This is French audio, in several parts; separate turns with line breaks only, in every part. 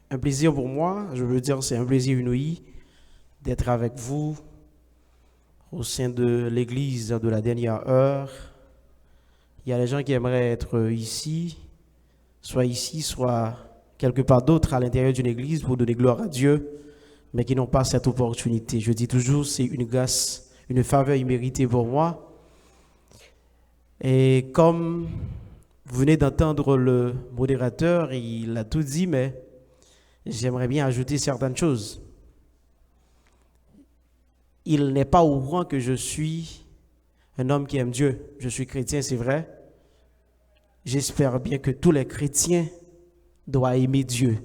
un plaisir pour moi, je veux dire, c'est un plaisir inouï d'être avec vous au sein de l'église de la dernière heure. Il y a des gens qui aimeraient être ici, soit quelque part d'autre à l'intérieur d'une église pour donner gloire à Dieu, mais qui n'ont pas cette opportunité. Je dis toujours, c'est une grâce, une faveur imméritée pour moi. Et comme vous venez d'entendre le modérateur, il a tout dit, mais j'aimerais bien ajouter certaines choses. Il n'est pas au courant que je suis un homme qui aime Dieu. Je suis chrétien, c'est vrai. J'espère bien que tous les chrétiens doivent aimer Dieu.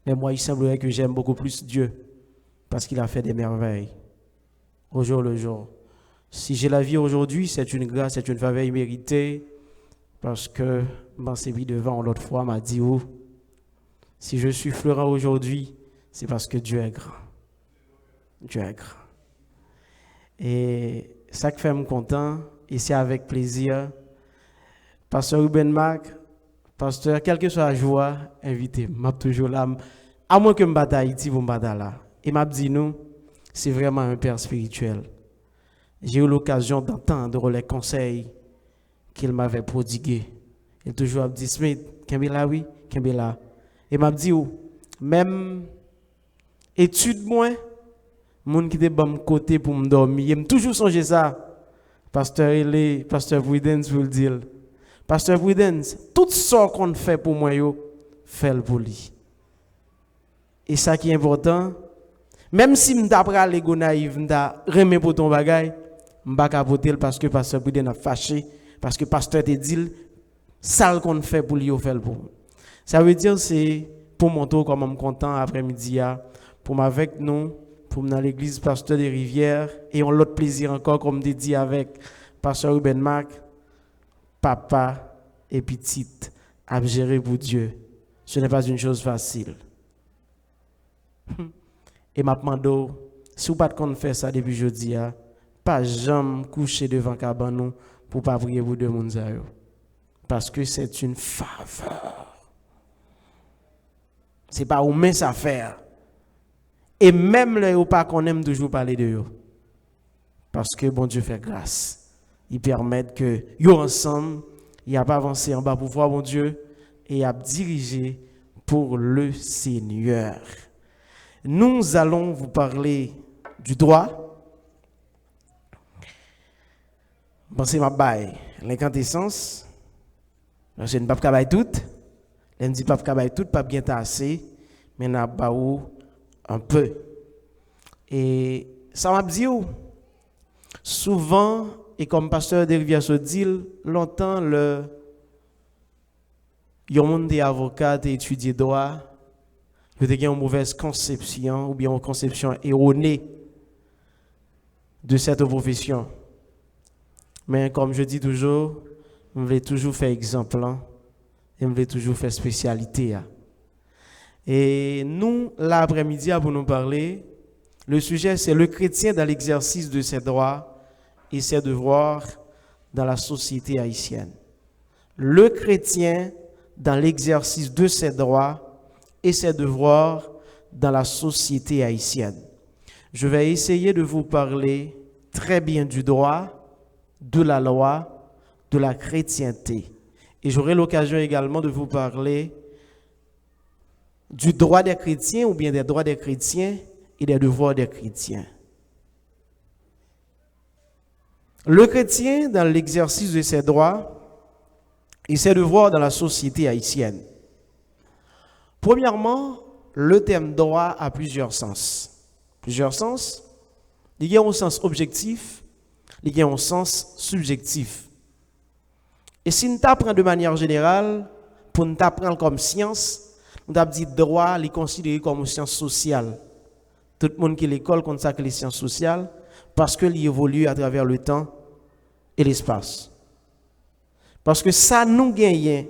Mais moi, il semblerait que j'aime beaucoup plus Dieu parce qu'il a fait des merveilles au jour le jour. Si j'ai la vie aujourd'hui, c'est une grâce, c'est une faveur imméritée parce que Bansebi devant l'autre fois m'a dit oh, si je suis fleurant aujourd'hui, c'est parce que Dieu est grand. Dieu est grand. Et ça qui fait me content, et c'est avec plaisir. Pasteur Ruben Marc, pasteur, quelle que soit la joie, invité. Je suis toujours là. À moins que je batte Haïti, vous me battez là. Et m'a dit nous, c'est vraiment un père spirituel. J'ai eu l'occasion d'entendre les conseils qu'il m'avait prodigués. Il toujours dit Smith, Kembela oui, Kembela. Et m'a dit même étude moins, moun qui était bon côté pour me dormir, il toujours songer ça. Pasteur Prudence vous le dire. Pasteur Prudence, tout ce qu'on fait pour moi fait le pour lui. Et ça qui est important, même si m'd'apre aller go naïf, m'da remet pour ton bagay, m'ba capoter parce que pasteur Prudence a fâché parce que pasteur te dit ça qu'on fait pour lui fait le pour. Ça veut dire c'est pour montrer comment je suis content après-midi pour m'avec nous pour dans l'église pasteur des Rivières et on l'autre plaisir encore comme je dit avec pasteur Ruben Marc, papa et petite à gérer pour Dieu. Ce n'est pas une chose facile. Et m'a demandé si vous pas de faire ça depuis jeudi pas jamais coucher devant cabane pour pas prier pour deux monde parce que c'est une faveur. C'est pas où mais ça faire. Et même les ou pas qu'on aime toujours parler de eux. Parce que bon Dieu fait grâce. Il permet que yo ensemble, il a pas avancé en bas pour voir bon Dieu et a dirigé pour le Seigneur. Nous allons vous parler du droit. Pensez ma baille, l'incandescence. Je ne peux pas bailler tout. Je ne dis pas que bailler tout, pas bien assez, mais n'a pas un peu. Et ça m'a dit souvent, et comme pasteur de Rivière se dit, longtemps, le monde des avocats et étudié droit, il y a une mauvaise conception ou bien une conception erronée de cette profession. Mais comme je dis toujours, je voulais toujours faire exemple et je voulais toujours faire spécialité. Et nous, l'après-midi, pour nous parler, le sujet c'est le chrétien dans l'exercice de ses droits et ses devoirs dans la société haïtienne. Le chrétien dans l'exercice de ses droits et ses devoirs dans la société haïtienne. Je vais essayer de vous parler très bien du droit, de la loi, de la chrétienté. Et j'aurai l'occasion également de vous parler du droit des chrétiens ou bien des droits des chrétiens et des devoirs des chrétiens. Le chrétien dans l'exercice de ses droits et ses devoirs dans la société haïtienne. Premièrement, le terme droit a plusieurs sens. Plusieurs sens. Il y a un sens objectif, il y a un sens subjectif. Et si nous t'apprenons de manière générale, pour nous t'apprendre comme science, nous avons dit droit, il est considéré comme une science sociale. Tout le monde qui l'école consacre les sciences sociales parce qu'il évolue à travers le temps et l'espace. Parce que ça nous gagne,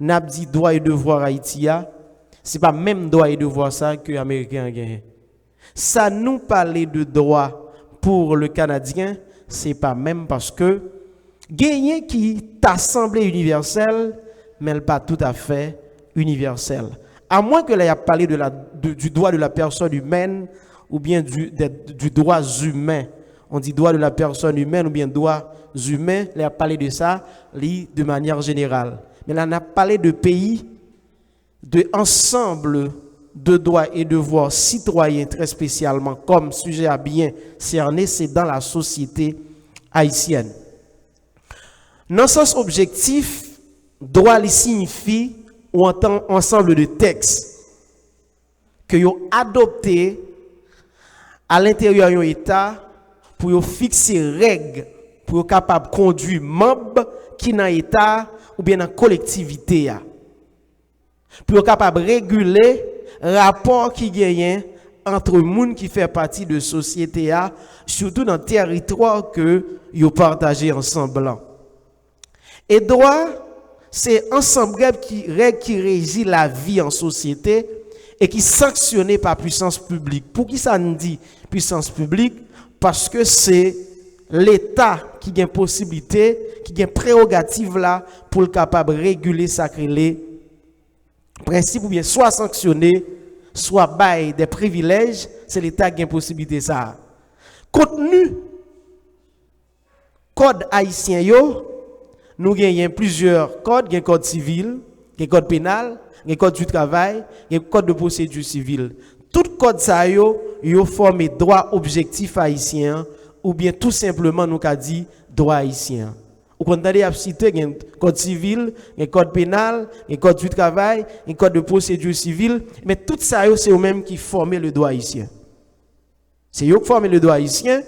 nous avons dit droit et devoir Haïti, ce n'est pas même droit et devoir ça que les Américains gagnent. Ça nous parler de droit pour le Canadien, ce n'est pas même parce que gagner qui t'assemblée universelle, mais pas tout à fait universelle. À moins que l'on parlé du droit de la personne humaine ou bien du droit humain. On dit droit de la personne humaine ou bien droits humains. On a parlé de ça de manière générale. Mais là, on a parlé de pays, de ensemble de droits et devoirs citoyens très spécialement comme sujet à bien cerner, c'est dans la société haïtienne. Dans ce sens objectif, droit signifie ou entend ensemble de textes que vous adopté à l'intérieur d'un État pour fixer règles pour être capable de conduire membres qui dans l'État ou bien dans la collectivité. Pour être capable de réguler rapport qui gagne entre les gens qui font partie de la société, surtout dans le territoire que vous partagez ensemble. Et droit, c'est ensemble règles qui régit la vie en société et qui sanctionné par puissance publique. Pour qui ça nous dit puissance publique? Parce que c'est l'État qui a une possibilité, qui a une prérogative là pour le capable de réguler les principes ou bien soit sanctionner, soit bail des privilèges, c'est l'État qui a une possibilité ça. Contenu code haïtien nous gagnons plusieurs codes, un code civil, un code pénal, un code du travail, un code de procédure civile. Tout code ça yo forme droit objectif haïtien ou bien tout simplement nous qu'a dit droit haïtien. Ou quand on a cité un code civil, un code pénal, un code du travail, un code de procédure civile, mais tout ça c'est eux mêmes qui forment le droit haïtien. C'est eux qui forment le droit haïtien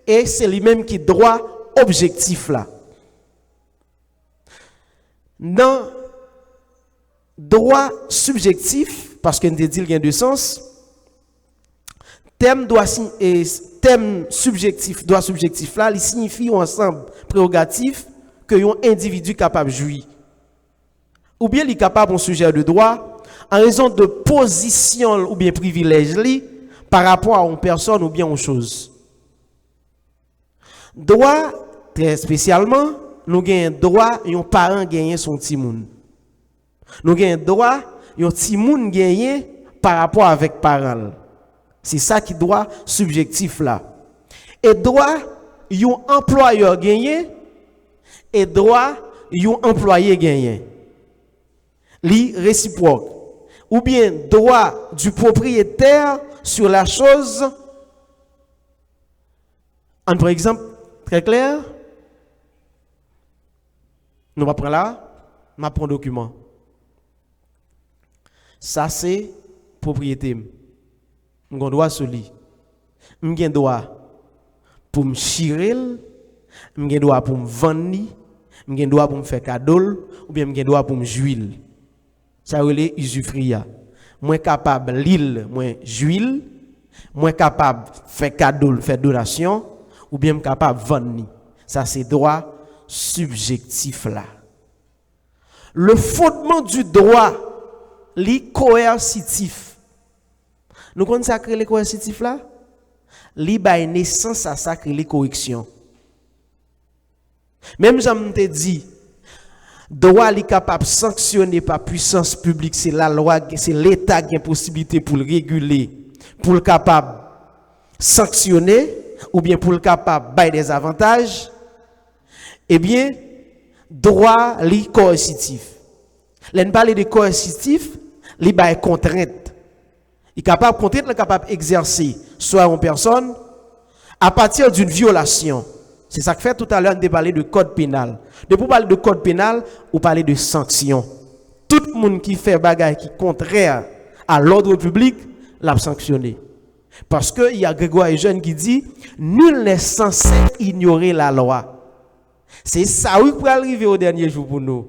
et c'est lui-même qui droit objectif là. Dans droit subjectif, parce qu'on dit qu'il y a deux sens, thème subjectif, droit subjectif là, il signifie ensemble prérogatif que un individu capable de jouir. Ou bien il est capable de sujet de droit en raison de position ou bien privilège par rapport à une personne ou bien une chose. Droit, très spécialement, nous avons droit, un parent gagne son petit moun. Nous avons droit, un petit moun gagne par rapport avec parent. C'est ça qui droit subjectif là. Et droit, un employeur gagne et droit, un employé gagne. Li réciproque. Ou bien droit du propriétaire sur la chose. Par exemple, très clair. Nous allons prendre là, nous allons prendre un document. Ça, c'est propriété. Nous avons droit sur lui. Nous avons droit pour me chirer, nous avons droit pour me vendre, nous avons droit pour me faire cadeau, ou bien nous avons droit pour me jouir. Ça veut dire usufruit. Moi capable l'île, moi jouir, moi capable faire cadeau, faire donation, ou bien capable vendre. Ça, c'est droit subjectif là. Le fondement du droit, li coercitif. Nous connaissons ça que les coercitifs là? Li bay naissance à ça que les corrections. Même j'aime te dit, droit li capable sanctionner par puissance publique, c'est la loi, c'est l'État qui a possibilité pour le réguler, pour le capable sanctionner ou bien pour le capable bay des avantages. Eh bien, droit li coercitif. L'on parle de coercitif, li ba contrainte. Il est capable de contrainte, il est capable d'exercer soit une personne à partir d'une violation. C'est ça que fait tout à l'heure, on a parlé de code pénal. Depuis parler de code pénal, on parle de sanctions. Tout le monde qui fait bagage qui est contraire à l'ordre public, l'a sanctionné. Parce qu'il y a Grégoire Eugène qui dit, nul n'est censé ignorer la loi. C'est ça qui peut arriver au dernier jour pour nous.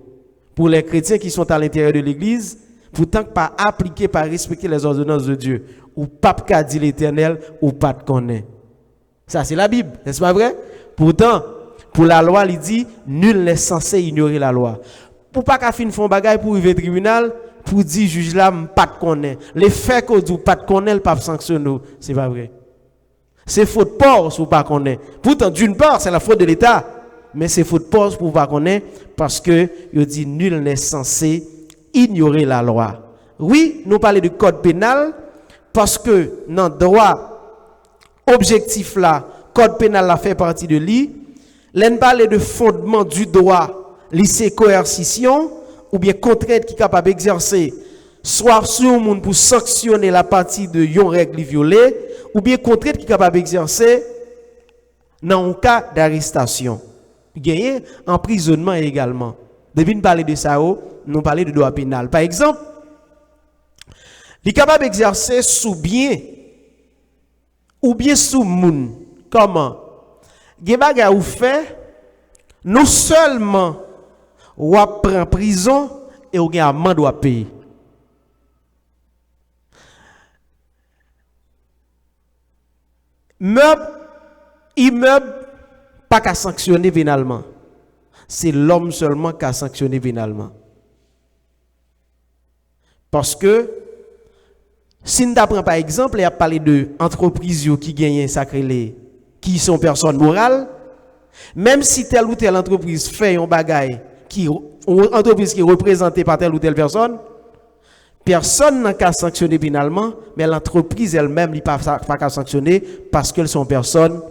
Pour les chrétiens qui sont à l'intérieur de l'église, pourtant pas appliquer, pas respecter les ordonnances de Dieu. Ou pas qu'a dit l'Éternel, ou pas de connaître. Ça c'est la Bible, n'est-ce pas vrai? Pourtant, pour la loi, il dit, nul n'est censé ignorer la loi. Pour pas qu'à fin font bagaille pour arriver au tribunal, pour dire juge là, pas de connaître. Les faits qu'on dit pas de connaître, pas sanctionner, c'est pas vrai. C'est faute force ou pas connaître. Pourtant, d'une part, c'est la faute de l'État. Mais c'est faute pause pour pas connaître parce que il dit nul n'est censé ignorer la loi. oui, nous parlons de code pénal parce que dans le droit objectif là, code pénal là fait partie de lui. L'on parle de fondement du droit, lycée coercition ou bien contrainte qui est capable d'exercer soit sur le monde pour sanctionner la partie de yon règle violée ou bien contrainte qui est capable d'exercer dans un cas d'arrestation. Gagner emprisonnement également. Depuis nous parler de ça, nous parler de droit pénal. Par exemple, il est capable d'exercer sous bien ou bien sous moun. Comment? Gebaga ou fait, non seulement ou prend prison et ou gen amende ou payer. Immeuble pas qu'à sanctionner pénalement. C'est l'homme seulement qui a sanctionné pénalement. Parce que si nous apprenons par exemple, il y a parlé de entreprises qui gagnent sacré qui sont personnes morales, même si telle ou telle entreprise fait un bagage qui entreprise qui est représentée par telle ou telle personne, personne n'a qu'à sanctionner pénalement, mais l'entreprise elle-même n'est pas qu'à sanctionner parce qu'elles sont personnes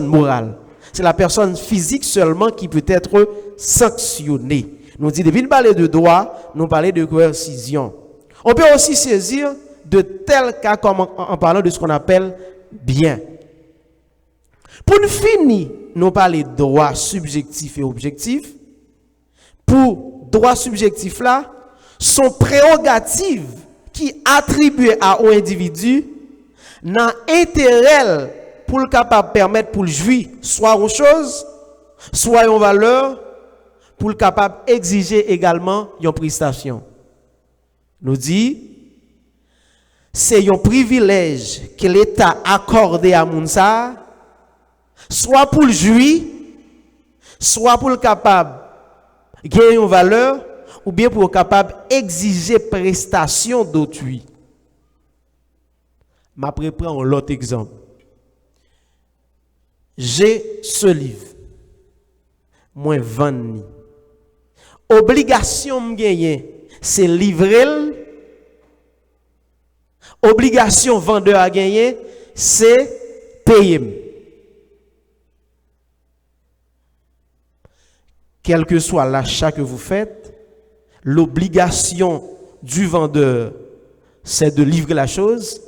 morales. C'est la personne physique seulement qui peut être sanctionnée. Nous dit depuis nous parler de droit, nous parler de coercition. On peut aussi saisir de tels cas comme en parlant de ce qu'on appelle bien. Pour nous finir, nous parler de droit subjectif et objectif. Pour droit subjectif là, sont prérogatives qui attribuent à un individu dans intérêt pour le capable permettre pour le jouir soit une chose, soit une valeur, pour le capable exiger également une prestation. Nous dit c'est un privilège que l'État accorde à Mounsa, soit pour le jouir, soit pour le capable gagner une valeur, ou bien pour le capable exiger prestation d'autrui. Je vais prendre l'autre exemple. J'ai ce livre. Moi, vendre. Obligation me gagner, c'est livrer. Obligation vendeur à gagner, c'est payer. Quel que soit l'achat que vous faites, l'obligation du vendeur, c'est de livrer la chose.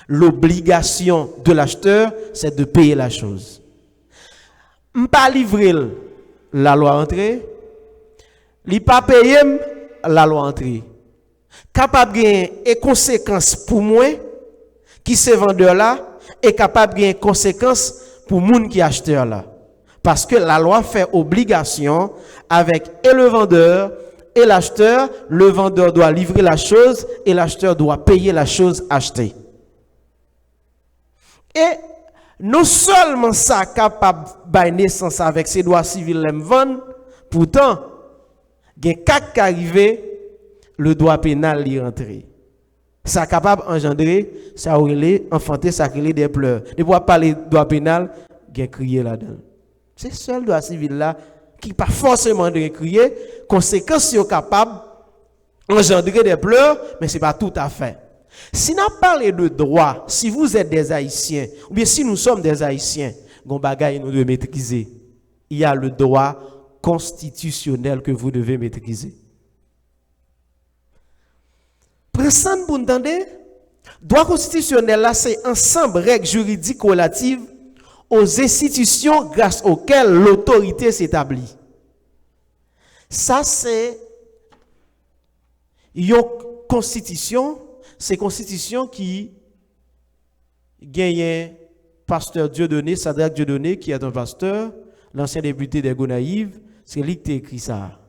L'obligation de l'acheteur, c'est de payer la chose. M'pas livrer, la loi entrée. Li pas payer, la loi entrée. Capable gain et conséquences pour moi qui c'est vendeur là et capable gain conséquences pour moun qui acheteur là. Parce que la loi fait obligation avec et le vendeur et l'acheteur. Le vendeur doit livrer la chose et l'acheteur doit payer la chose achetée. Et non seulement ça capable de naissance avec ses droits civils les vendre, pourtant, il y a quatre qui arrivé, le droit pénal y rentrer. Ça capable d'engendrer, ça aurait enfanté, ça crée des pleurs. Ne pas parler de droit pénal, il y a crié là-dedans. C'est seul droit civil là qui pas forcément de crier, conséquences sont capables d'engendrer des pleurs, mais c'est pas tout à fait. Si nous parlons de droit, si vous êtes des Haïtiens, ou bien si nous sommes des Haïtiens, nous devons maîtriser. Il y a le droit constitutionnel que vous devez maîtriser. Présent pour entendre, droit constitutionnel là, c'est un ensemble de règles juridiques relatives aux institutions grâce auxquelles l'autorité s'établit. Ça, c'est une constitution. C'est constitution qui gagne pasteur Dieudonné, Sadraque Dieudonné, qui est un pasteur, l'ancien député des Gonaïves, c'est lui qui a écrit ça.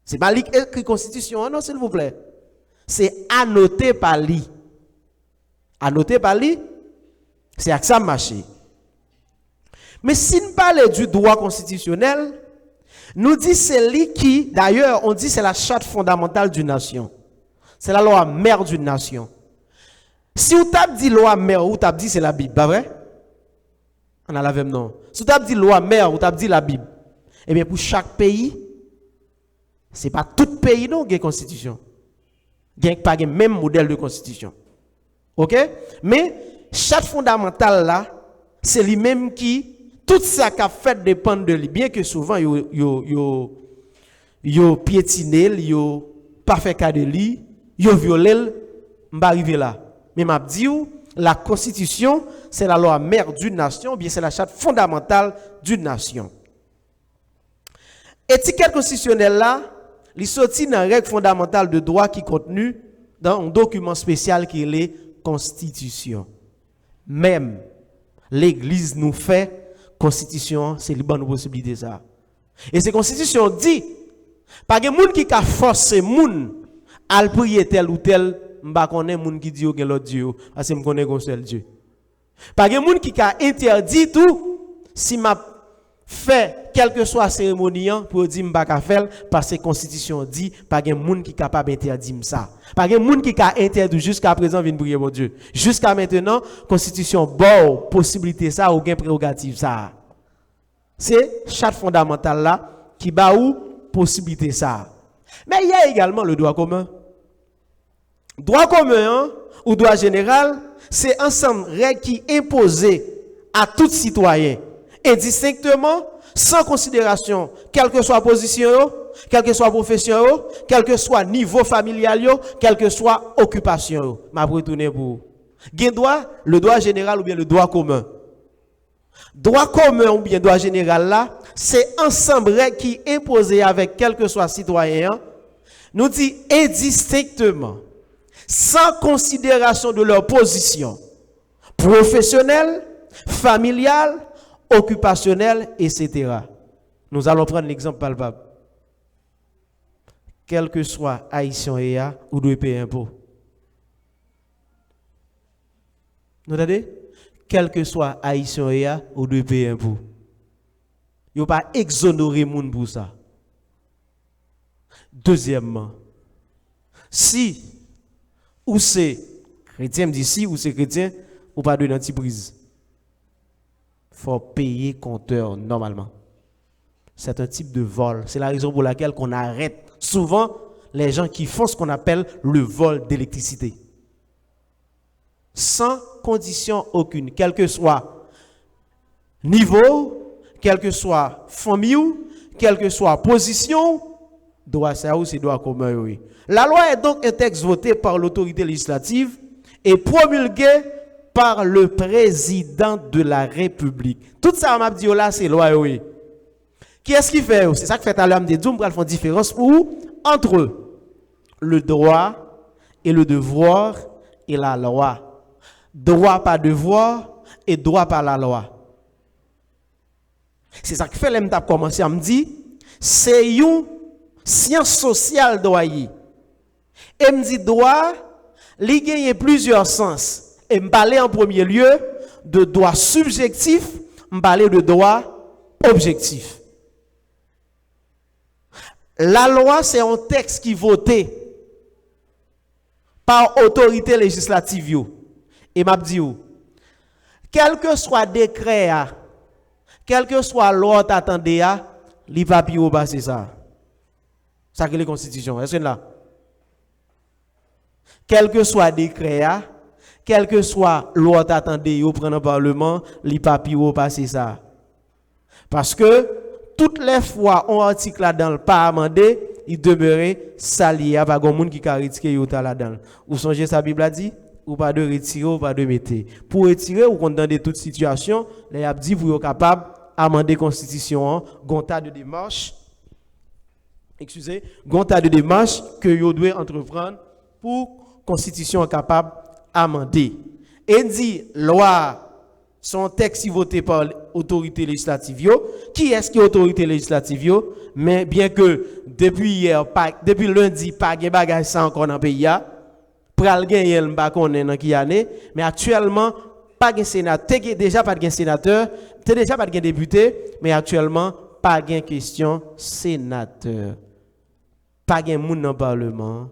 C'est pas lui qui a écrit constitution, non, s'il vous plaît. C'est annoté par lui. Annoté par lui, c'est à ça marché. Mais si nous parlons du droit constitutionnel, nous dit c'est lui qui, d'ailleurs, on dit c'est la charte fondamentale d'une nation. C'est la loi mère d'une nation. Si vous avez dit loi mère, vous avez dit c'est la Bible, pas vrai? On a la même nom. Si vous avez dit loi mère, vous avez dit la Bible. Eh bien, pour chaque pays, C'est pas tout pays non qui a constitution. Il n'y a pas le même modèle de constitution. OK? Mais charte fondamentale là, c'est lui-même qui tout ça qu'a fait dépend de lui, bien que souvent yo piétiné, yo pas fait cas de lui, yo violé, m'pa arriver là. Mais m'a dit la constitution, c'est la loi mère d'une nation, bien c'est la charte fondamentale d'une nation. Étiquette constitutionnelle là, il sorti dans règle fondamentale de droit qui contenu dans un document spécial qui est la Constitution. Même l'Église nous fait Constitution, c'est la bonne possibilité ça. Et cette Constitution dit, pas de monde qui a forcé moun à prier tel ou tel, m'pa connaît moun qui dit que l'autre Dieu, parce que me connaît un seul Dieu. Pas de monde qui a interdit tout si m'a fait quelle que soit la cérémonie pour dire m'pa ka faire parce que la constitution dit pas de monde qui capable interdire ça. Pas de monde qui a interdit jusqu'à présent venir prier mon Dieu. Jusqu'à maintenant constitution bon possibilité ça ou gain prérogative ça. C'est charte fondamentale là qui ba ou possibilité ça. Mais il y a également le droit commun. Droit commun ou droit général, c'est ensemble règles qui imposées à tout citoyen indistinctement, sans considération, quelle que soit la position, quelle que soit la profession, quel que soit le niveau familial, quelle que soit l'occupation. Je vais retourner pour le droit général ou bien le droit commun. Droit commun ou bien droit général là, c'est ensemble règles qui imposées avec quel que soit citoyen, nous dit indistinctement, sans considération de leur position professionnelle, familiale, occupationnelle, etc. Nous allons prendre l'exemple palpable. Quel que soit haïtien ou doit payer impôt. Vous entendez? Quel que soit haïtien ou doit payer impôt. Il ne pas exonérer moun pour ça. Deuxièmement, si ou c'est chrétien, me dit si ou c'est chrétien, ou pas de l'entreprise. Il faut payer compteur normalement. C'est un type de vol. C'est la raison pour laquelle on arrête souvent les gens qui font ce qu'on appelle le vol d'électricité. Sans condition aucune, quel que soit niveau, quel que soit famille, quelle que soit position, droit ça ou c'est droit commun. Oui. La loi est donc un texte voté par l'autorité législative et promulgué par le président de la République. Tout ça, m'a dit là, c'est loi, oui. Qui est-ce qui fait? C'est ça que fait à l'âme des dons, pour faire une différence entre le droit et le devoir et la loi. Droit par devoir et droit par la loi. C'est ça qui fait l'âme t'a commencé à me dire, c'est une science sociale droit. Et me dit droit, il gagne plusieurs sens. Et me parler en premier lieu de droit subjectif, me parler de droit objectif. La loi, c'est un texte qui est voté par autorité législative. Et m'a dit, quel que soit décret, quel que soit loi t'attendez, li va pi passer ça. Ça que les constitutions. Est-ce que là? Quel que soit décret, quel que soit loi t'attendez au prendre parlement, li pa pi passer ça. Parce que toutes les fois on article là-dedans pas amendé, il demeurait sali, a pas grand monde qui a retiré yo là-dedans. Ou songez sa Bible a dit ou pas de retirer ou pas de mettre. Pour retirer ou dans de toute situation, les a dit vous êtes capable amender constitution, gonta de démarche. Excusez, gonta de démarche que vous devez entreprendre pour constitution capable amender. Et dit loi son texte voté par l'autorité législative. Qui est-ce qui est l'autorité législative? Mais bien que depuis hier, depuis lundi, pas de bagage ça encore dans le pays, pral gagner le pas connaît dans qui année, mais actuellement pas de sénateur, déjà pas de sénateur, déjà pas de député, mais actuellement pas de question sénateur. Pas de monde dans le parlement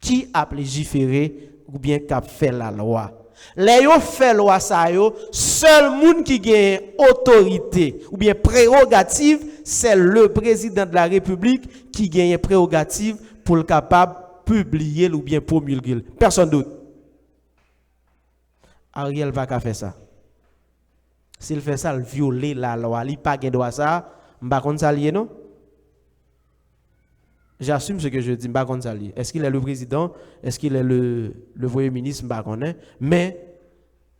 qui a légiféré ou bien qui a fait la loi. Les yo fait loi ça yo, seul monde qui gagne autorité ou bien prérogative, c'est le président de la République qui gagne prérogative pour le capable publier ou bien promulguer. Personne d'autre. Ariel va pas faire ça. S'il fait ça, il viole la loi. Il pas gain droit ça. M'pa konn ça lié non? J'assume ce que je dis, m'pa konn ça lié. Est-ce qu'il est le président? Est-ce qu'il est le premier ministre? M'pa connaît. Mais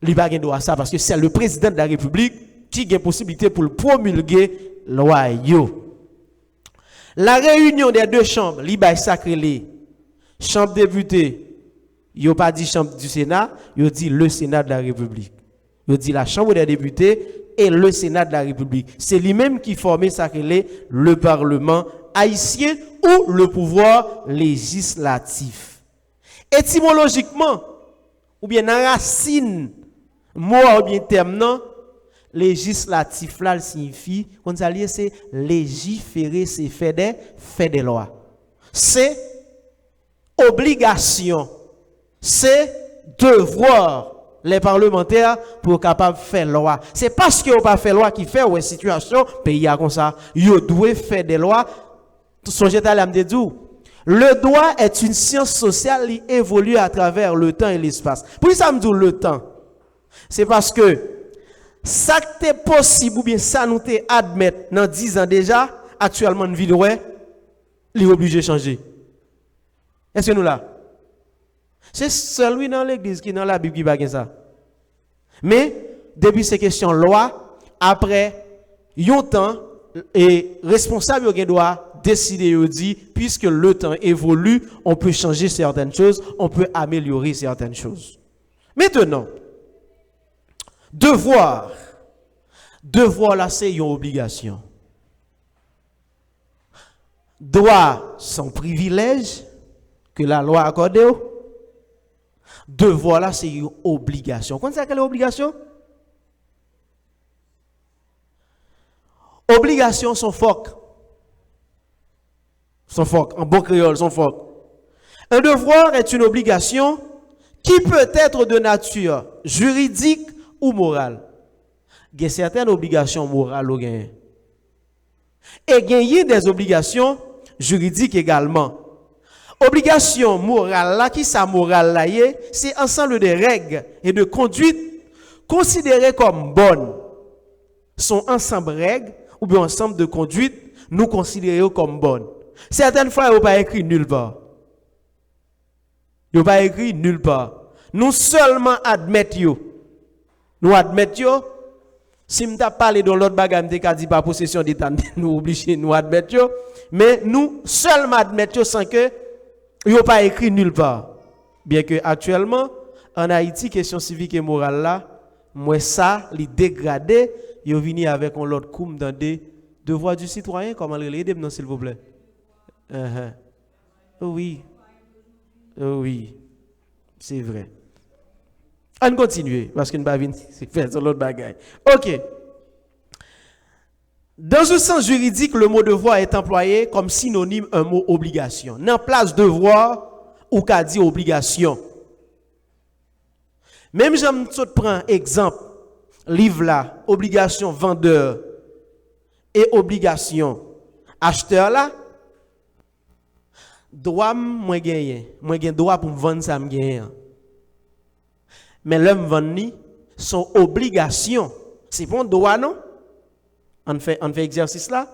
il pas gain droit ça parce que c'est le président de la République qui a possibilité pour le promulguer loi yo. La réunion des deux chambres, li bay sacré li. Chambre député, yo pas dit chambre du Sénat, yo dit le Sénat de la République. Yo dit la chambre des députés et le Sénat de la République. C'est lui-même qui formait sacré le Parlement haïtien ou le pouvoir législatif. Étymologiquement, ou bien en racine, mot ou bien terme non, législatif là signifie, on s'allie c'est légiférer, c'est faire des lois. C'est obligation, c'est devoir les parlementaires pour capable faire loi. C'est parce qu'ils n'ont pas fait loi qui fait une situation pays comme ça. Ils doivent faire des lois. Songez à l'âme de Dieu. Le droit est une science sociale qui évolue à travers le temps et l'espace. Pourquoi ça me dit le temps? C'est parce que ça qui est possible ou bien ça nous admettre dans 10 ans déjà, actuellement une vie de ouais, il est obligé de changer. Est-ce que nous là? C'est celui dans l'église qui dans la Bible qui va ça. Mais depuis ces questions loi, après un temps et responsable qui doit décider ou dire puisque le temps évolue, on peut changer certaines choses, on peut améliorer certaines choses. Maintenant, devoir là c'est une obligation. Droit sont privilèges que la loi accorde. Devoir là c'est une obligation. Quand c'est quelle obligation? Obligations sont fortes. Sont fortes. En bon créole, sont fortes. Un devoir est une obligation qui peut être de nature juridique ou morale. Il y a certaines obligations morales ou gain. Et il y a des obligations juridiques également. Obligation morale là, qui sa morale là, c'est ensemble de règles et de conduites considérées comme bonnes. Sont ensemble de règles ou bien ensemble de conduites nous considérées comme bonnes. Certaines fois, ils n'ont pas écrit nulle part. Ils n'ont pas écrit nulle part. Nous seulement admettons. Nous admettons. Si nous avons parlé de l'autre bagage, nous avons dit pas possession d'État, nous obligés, nous admettons. Mais nous seulement admettons sans que ils n'ont pas écrit nulle part. Bien que actuellement, en Haïti, question civique et morale là, moi ça, les dégradés, ils viennent avec un autre coup dans des devoirs du citoyen. Comment le aider, s'il vous plaît? Oui. Oui. C'est vrai. On continue, parce que nous ne venir faire sur l'autre bagaille. OK. Dans un sens juridique, le mot devoir est employé comme synonyme un mot obligation. Dans place devoir, ou qu'a dit obligation. Même j'aime tout prendre exemple, livre là, obligation vendeur et obligation acheteur là, droit moi gagner droit pour me vendre ça me gagner. Mais l'homme vendre son obligation, c'est bon droit non? On fait exercice là.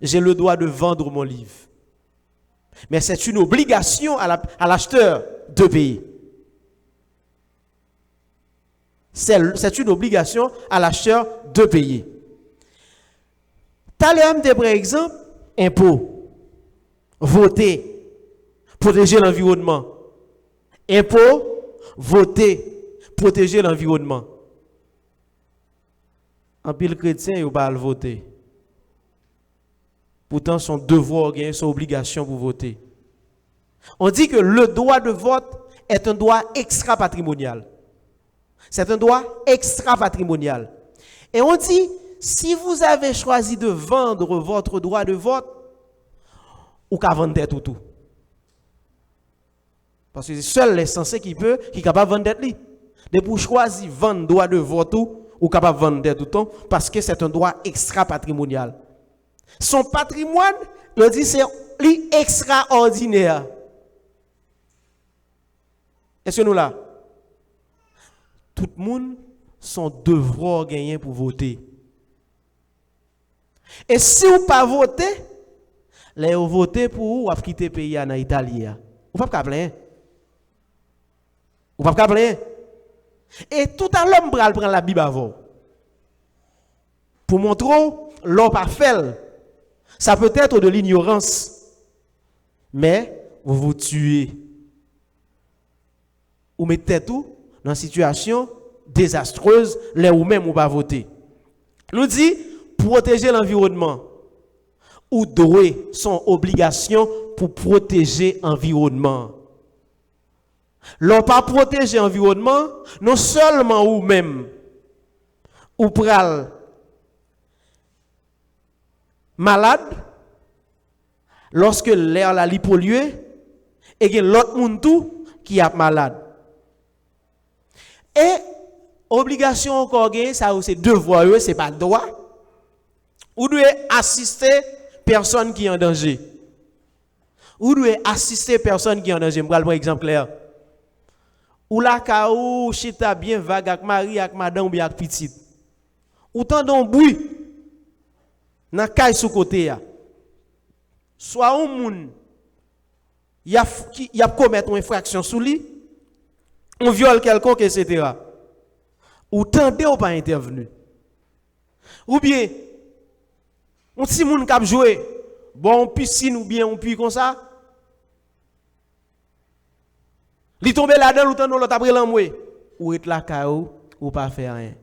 J'ai le droit de vendre mon livre. Mais c'est une obligation à l'acheteur de payer. C'est une obligation à l'acheteur de payer. Talem de par exemple, impôt, voter, protéger l'environnement. Impôt, voter, protéger l'environnement. En pile chrétien, il ne va pas voter. Pourtant, son devoir, son obligation pour voter. On dit que le droit de vote est un droit extra-patrimonial. C'est un droit extra-patrimonial. Et on dit, si vous avez choisi de vendre votre droit de vote, ou qu'à vendre tout. Parce que c'est seul les censés qui sont capables de vendre tête. De pour choisir vendre droit de vote ou capable de vendre tout le temps parce que c'est un droit extra-patrimonial. Son patrimoine, il dit c'est extraordinaire. Est-ce que nous là? Tout le monde son devoir gagner pour voter. Et si vous pas voter, les vous voter pour vous quitter le pays en Italie. Vous pas plaindre. Vous pas plaindre. Et tout à l'heure, on va prendre la Bible avant. Pour montrer l'homme pas fait. Ça peut être de l'ignorance. Mais vous vous tuez. Vous mettez tout dans une situation désastreuse, là où même vous pas voter. Nous dit protéger l'environnement. Ou doué son obligation pour protéger l'environnement. L'on pas protéger l'environnement, non seulement ou même ou pral malade lorsque l'air la li pollué et que l'autre monde tout qui est malade. Et obligation encore ça c'est devoir, c'est pas droit. Ou doit assister personne qui est en danger. Ou doit assister personne qui est en danger. Je vais prendre un exemple clair. Ou la ka ou chita bien vague avec mari avec madame ou bien avec petite. Ou tendon bruit nan kay sous côté ya. Soit un moun y a commettre une infraction sous lui, on viole quelconque etc. Ou tendez ou pas intervenu. Ou bien on si moun k'ap jouer bon piscine ou bien on puits comme ça. Li tombe là-dedans ou tande l'autre après l'envoyer ou être la kaou ou pas faire rien.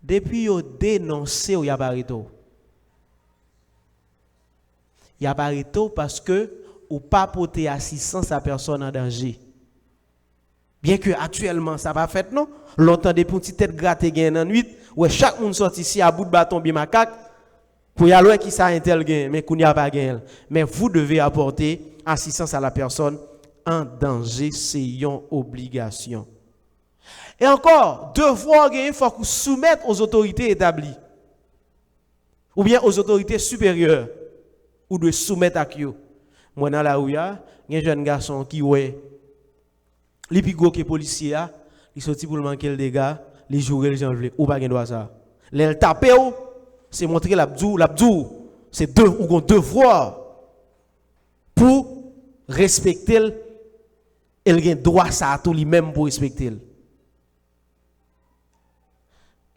Depuis yo dénoncé ou y a pas arrêté. Y a pas arrêté parce que ou pas porter assistance à personne en danger. Bien que actuellement ça pas fait non, longtemps des petites têtes gratter gain en nuit où chaque monde sorti ici à bout de bâton bi macaque pour y aller qui ça intel gain mais qu'on n'y a pas gain. Mais vous devez apporter assistance à la personne en danger, c'est une obligation. Et encore, devoir gagner, il faut qu'on soumette aux autorités établies. Ou bien aux autorités supérieures. Ou de soumettre à qui. Moi, dans la rue, il y a un jeune garçon qui est les plus gros que les policiers, il sorti pour le manquer le dégât, les jours les gens veulent. Ou pas de ça. Les taper, c'est montrer l'abdou. C'est un devoir pour respecter elle a droit ça à tout lui-même pour respecter.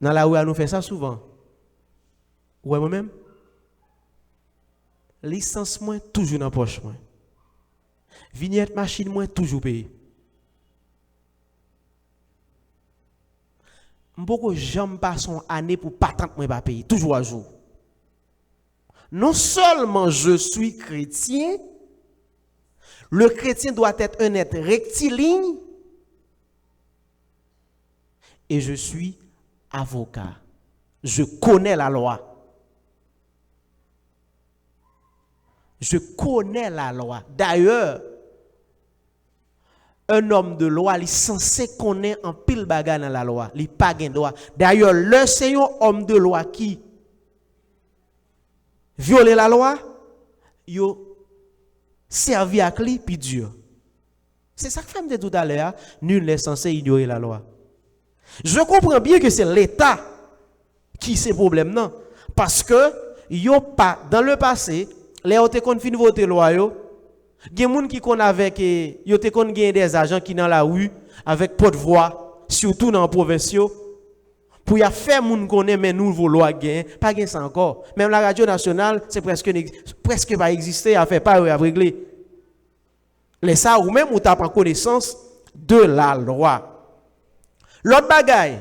Dans la rue, nous fait ça souvent. Ouais, moi-même. Licence moins toujours dans poche moins. Vignette machine moins toujours payé. Beaucoup jamais passe une année pour patente moins pas payer, toujours à jour. Non seulement je suis chrétien, le chrétien doit être un être rectiligne et je suis avocat. Je connais la loi. Je connais la loi. D'ailleurs, un homme de loi, il est censé connaître un pile bagarre dans la loi. Il n'a pas de droit. D'ailleurs, le Seigneur homme de loi qui viole la loi, il servi à lui puis Dieu. C'est ça que je me tout à l'heure. Nul n'est censé ignorer la loi. Je comprends bien que c'est l'État qui c'est problème non parce que yo pas dans le passé les ont été fin voter loi yo gen moun qui kon avec yo te kon gen des agents qui dans la rue avec porte-voix surtout dans province yo pour y a faire moun connaît mais nouveau loi gen pas gen ça encore même la radio nationale c'est presque pas exister à faire pas à régler les ça ou même ou t'as pas connaissance de la loi. L'autre bagaille,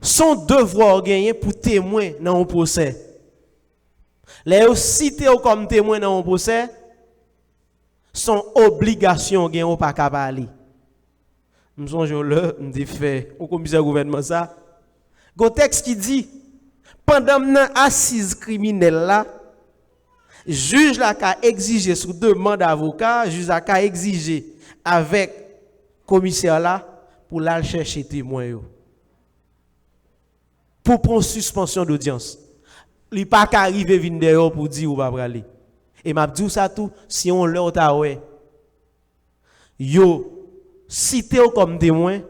son devoir gagner pour témoin dans un procès. Les citer comme témoin dans un procès, son obligation gagner ou pas qu'à parler. Nous songeons là, nous dit fait au commissaire gouvernement ça. Gon texte qui dit pendant une assise criminelle là, juge la ka exiger sous demande d'avocat, juge la ka exiger avec commissaire là pour la chercher témoin yo. Pour prendre suspension d'audience. li pas qu'arriver vinn dehors pour dire ou pas praler. Et m'a dit ça tout si on leur ta ouais. Yo cité comme témoin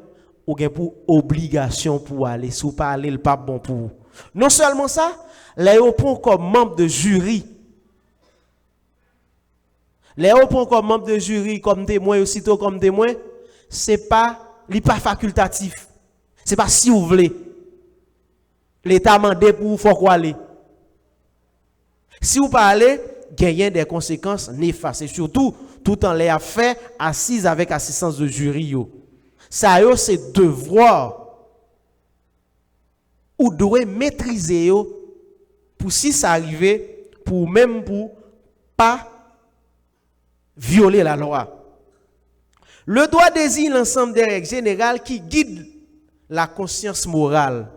ou gen pour obligation pour aller, si vous pas aller le pas bon pour vous. Non seulement ça, les yo prend comme membre de jury. Les yo prend comme membre de jury comme témoin aussitôt comme témoin, c'est pas facultatif. C'est pas si vous voulez. L'état mandé pour vous faut quoi aller. Si vous pas aller, gagnez des conséquences néfastes et surtout tout en les a fait assise avec assistance de jury yo. Ça yo c'est devoir ou doit maîtriser yo pour si ça arrive pour pas violer la loi. Le droit désigne l'ensemble des règles générales qui guident la conscience morale.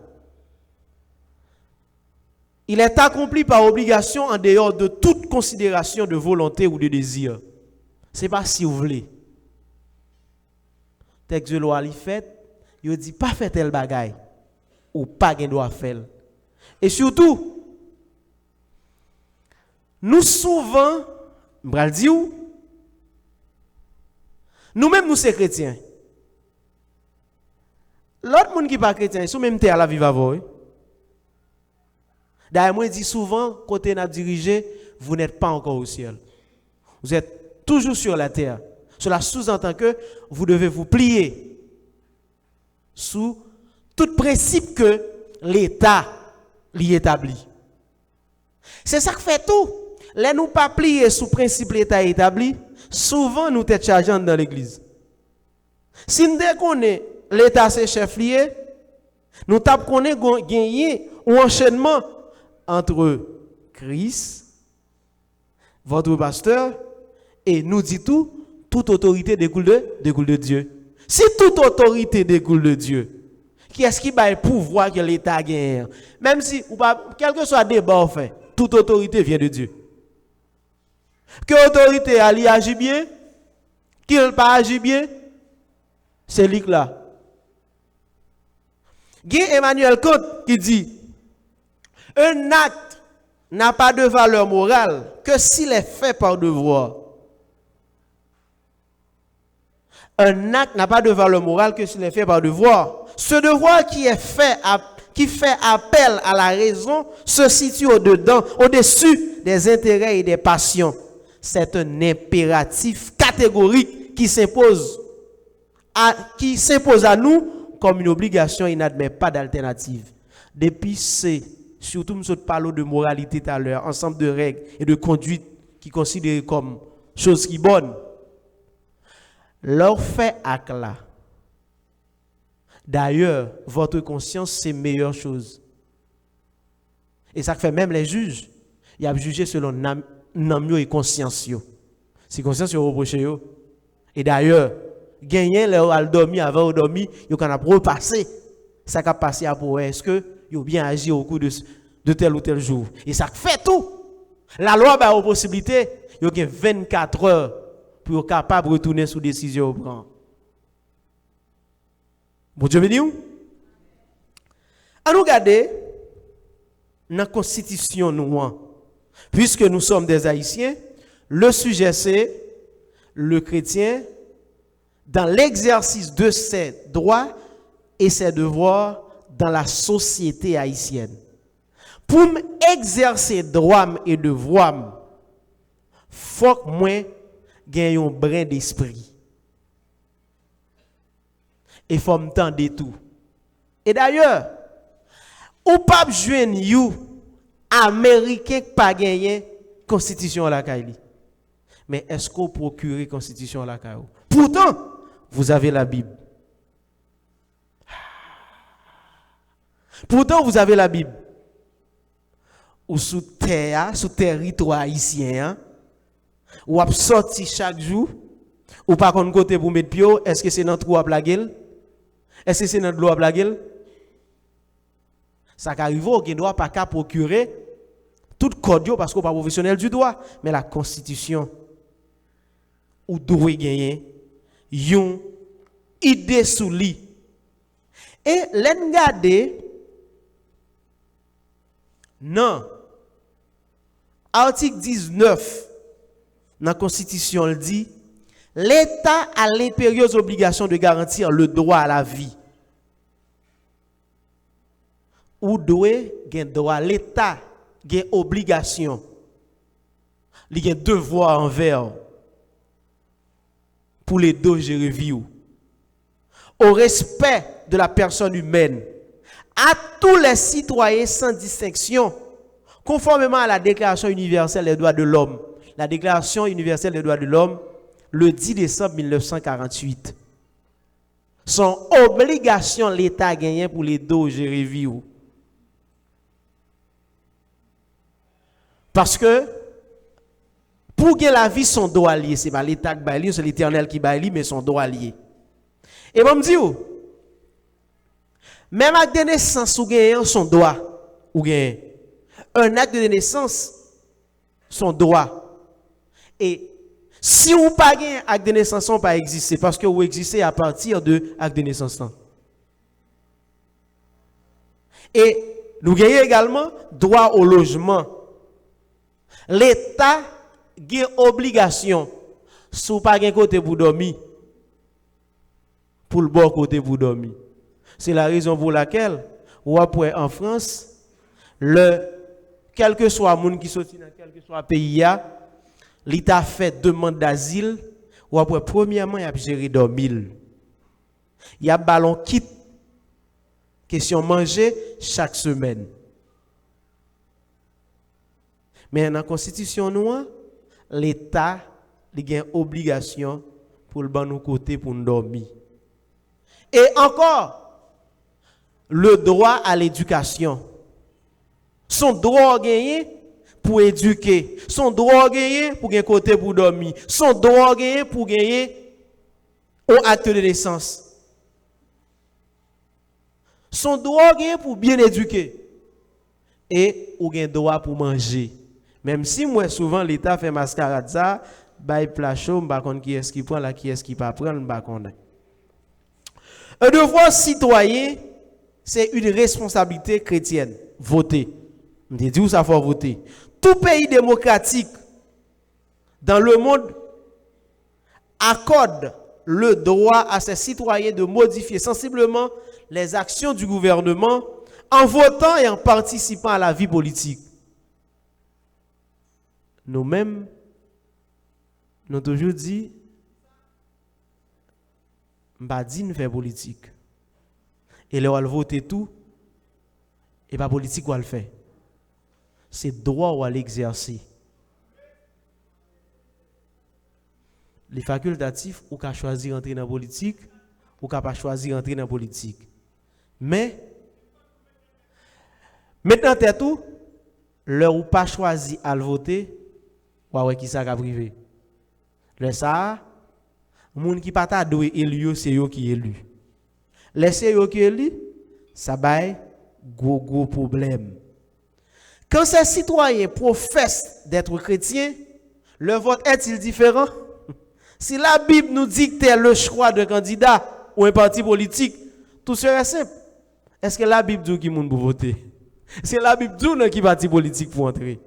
Il est accompli par obligation en dehors de toute considération de volonté ou de désir. Ce n'est pas si vous voulez. Texte de loi, il fait, il dit pas faire tel bagaille ou pas qu'il doit faire. Et surtout, nous souvent, nous-mêmes nous sommes chrétiens. L'autre monde qui n'est pas chrétien, ils sont même à la vie avant. D'ailleurs, moi, je dis souvent, côté n'a dirigé, vous n'êtes pas encore au ciel. Vous êtes toujours sur la terre. Cela sous-entend que vous devez vous plier sous tout principe que l'État l'y établit. C'est ça qui fait tout. Les nous pas plier sous principe l'État établi, souvent nous sommes chargeants dans l'église. Si nous connaissons l'État c'est chef lié, nous connaissons gagner un enchaînement entre Christ, votre pasteur, et nous dit tout, toute autorité découle de Dieu. Si toute autorité découle de Dieu, qui est-ce qui va le pouvoir que l'État gagne? Même si, ou pas, quel que soit le débat, fait, toute autorité vient de Dieu. Que l'autorité agit bien, qu'il n'a pas agi bien, c'est lui là. Guy Emmanuel Kant qui dit, un acte n'a pas de valeur morale que s'il est fait par devoir. Un acte n'a pas de valeur morale que s'il est fait par devoir. Ce devoir qui fait appel à la raison se situe au-dessus des intérêts et des passions. C'est un impératif catégorique qui s'impose à nous comme une obligation et n'admet pas d'alternative. Depuis surtout nous parlons de moralité tout à l'heure, ensemble de règles et de conduite qui considèrent comme choses qui bonnes. Leur fait acte là. D'ailleurs, votre conscience, c'est meilleure chose. Et ça fait même les juges. Ils ont jugé selon namio et conscience. Si conscience est reproché. Et d'ailleurs, gagner leur al dormi avant de dormir, ils ont repassé. Ça a passé à pour est-ce que ils ont bien agi au cours de tel ou tel jour. Et ça fait tout. La loi a la possibilité, ils ont 24 heures pour être capable de retourner sous décision au prend. Bon Dieu béni. À nous regarder dans la constitution nous, puisque nous sommes des Haïtiens, le sujet c'est le chrétien dans l'exercice de ses droits et ses devoirs dans la société haïtienne. Pour exercer droits et devoirs, faut que moi gagne un brin d'esprit. Et faut me tendre tout. Et d'ailleurs, ou pas joindre you américain pas gagner constitution à la Kaili. Mais est-ce qu'on procure constitution à la Kaili? Pourtant, vous avez la Bible. Pourtant, vous avez la Bible. Ou sous terre, sous territoire haïtien, ou ap sorti chaque jour, ou pas qu'on côté pour mettre pied, est-ce que c'est notre trou à blaguer? Est-ce que c'est notre loi à blaguer? Ça arrive au ne doit pas qu'à procurer tout code parce qu'on n'est pas professionnel du droit, mais la constitution ou doit gagner une idée sous lui. Et l'engardé non Article 19 dans la Constitution le dit, l'État a l'impérieuse obligation de garantir le droit à la vie. Ou doit gen droit, l'État gen obligation, il gen devoir envers pour les deux gérer vie au respect de la personne humaine, à tous les citoyens sans distinction, conformément à la Déclaration universelle des droits de l'homme. La Déclaration universelle des droits de l'homme, le 10 décembre 1948. Son obligation l'État a gagné pour les deux gérer vie. Parce que pour gagner la vie, son droit lié. Ce n'est pas l'État qui baille, c'est l'Éternel qui baille, mais son droit lié. Et bon, me dit, même acte de naissance, ou gagne son droit, ou gagne un acte de naissance, son droit. Et si vous pas gagne acte de naissance, on pas exister, parce que vous existez à partir de acte de naissance. Et nous gagnons également droit au logement. L'État a obligation, si vous pas gagne côté pour dormir, pour le bon côté pour dormir. C'est la raison pour laquelle, ou après en France, quel que soit le monde qui sortit dans quel que soit le pays, l'État fait demande d'asile, ou après, premièrement, il a géré dormir. Il y a ballon kit, question manger chaque semaine. Mais dans la Constitution noire, l'État a une obligation pour le bon côté pour nous dormir. Et encore, le droit à l'éducation. Son droit gagné pour éduquer. Son droit gagné pour gagner côté pour dormir. Son droit gagné pour gagner au acte de naissance. Son droit gagné pour bien éduquer. Et ou gain droit pour manger. Même si moi souvent l'État fait mascarade ça, bail placho, m'pa konn qui est-ce qui prend là, qui est-ce qui pas prendre, m'pa konn. Un devoir citoyen, c'est une responsabilité chrétienne. Voter. On dit où ça faut voter. Tout pays démocratique dans le monde accorde le droit à ses citoyens de modifier sensiblement les actions du gouvernement en votant et en participant à la vie politique. Nous-mêmes, nous avons toujours dit, m'pa dit nous faire politique. Et là, on va voter tout, et pas politique, on va le faire. C'est droit ou à l'exercer. Les facultatifs, ou qu'à choisir d'entrer dans la politique, ou qu'à pas choisir d'entrer dans la politique. Mais, maintenant, t'es tout, l'heure ou pas choisi à le voter, ou à qui ça a privé. Le ça, moun qui pas ta doué élu, c'est yo qui élu. Laissez yo qui élu, ça bail gros problème. Quand ces citoyens professent d'être chrétiens, leur vote est-il différent? Si la Bible nous dicte le choix de candidat ou un parti politique, tout serait simple. Est-ce que la Bible dit qui moun pour voter? C'est la Bible dit qui parti politique pour entrer.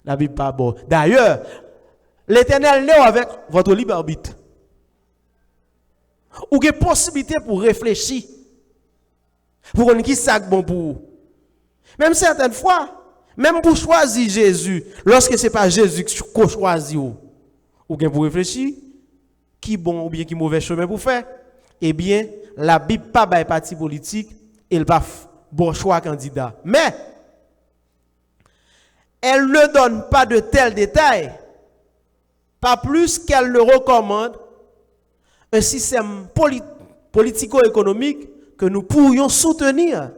La Bible pas bon. D'ailleurs, l'Éternel est avec votre libre arbitre. Ou une possibilité pour réfléchir. Pour qu'on qui ça bon pour vous. Même certaines fois, même pour choisir Jésus, lorsque ce n'est pas Jésus qui choisit ou bien pour réfléchir, qui bon ou bien qui mauvais chemin pour faire, eh bien, la Bible pas by parti politique, elle pas bon choix candidat. Mais, elle ne donne pas de tels détails, pas plus qu'elle le recommande un système politico-économique que nous pourrions soutenir.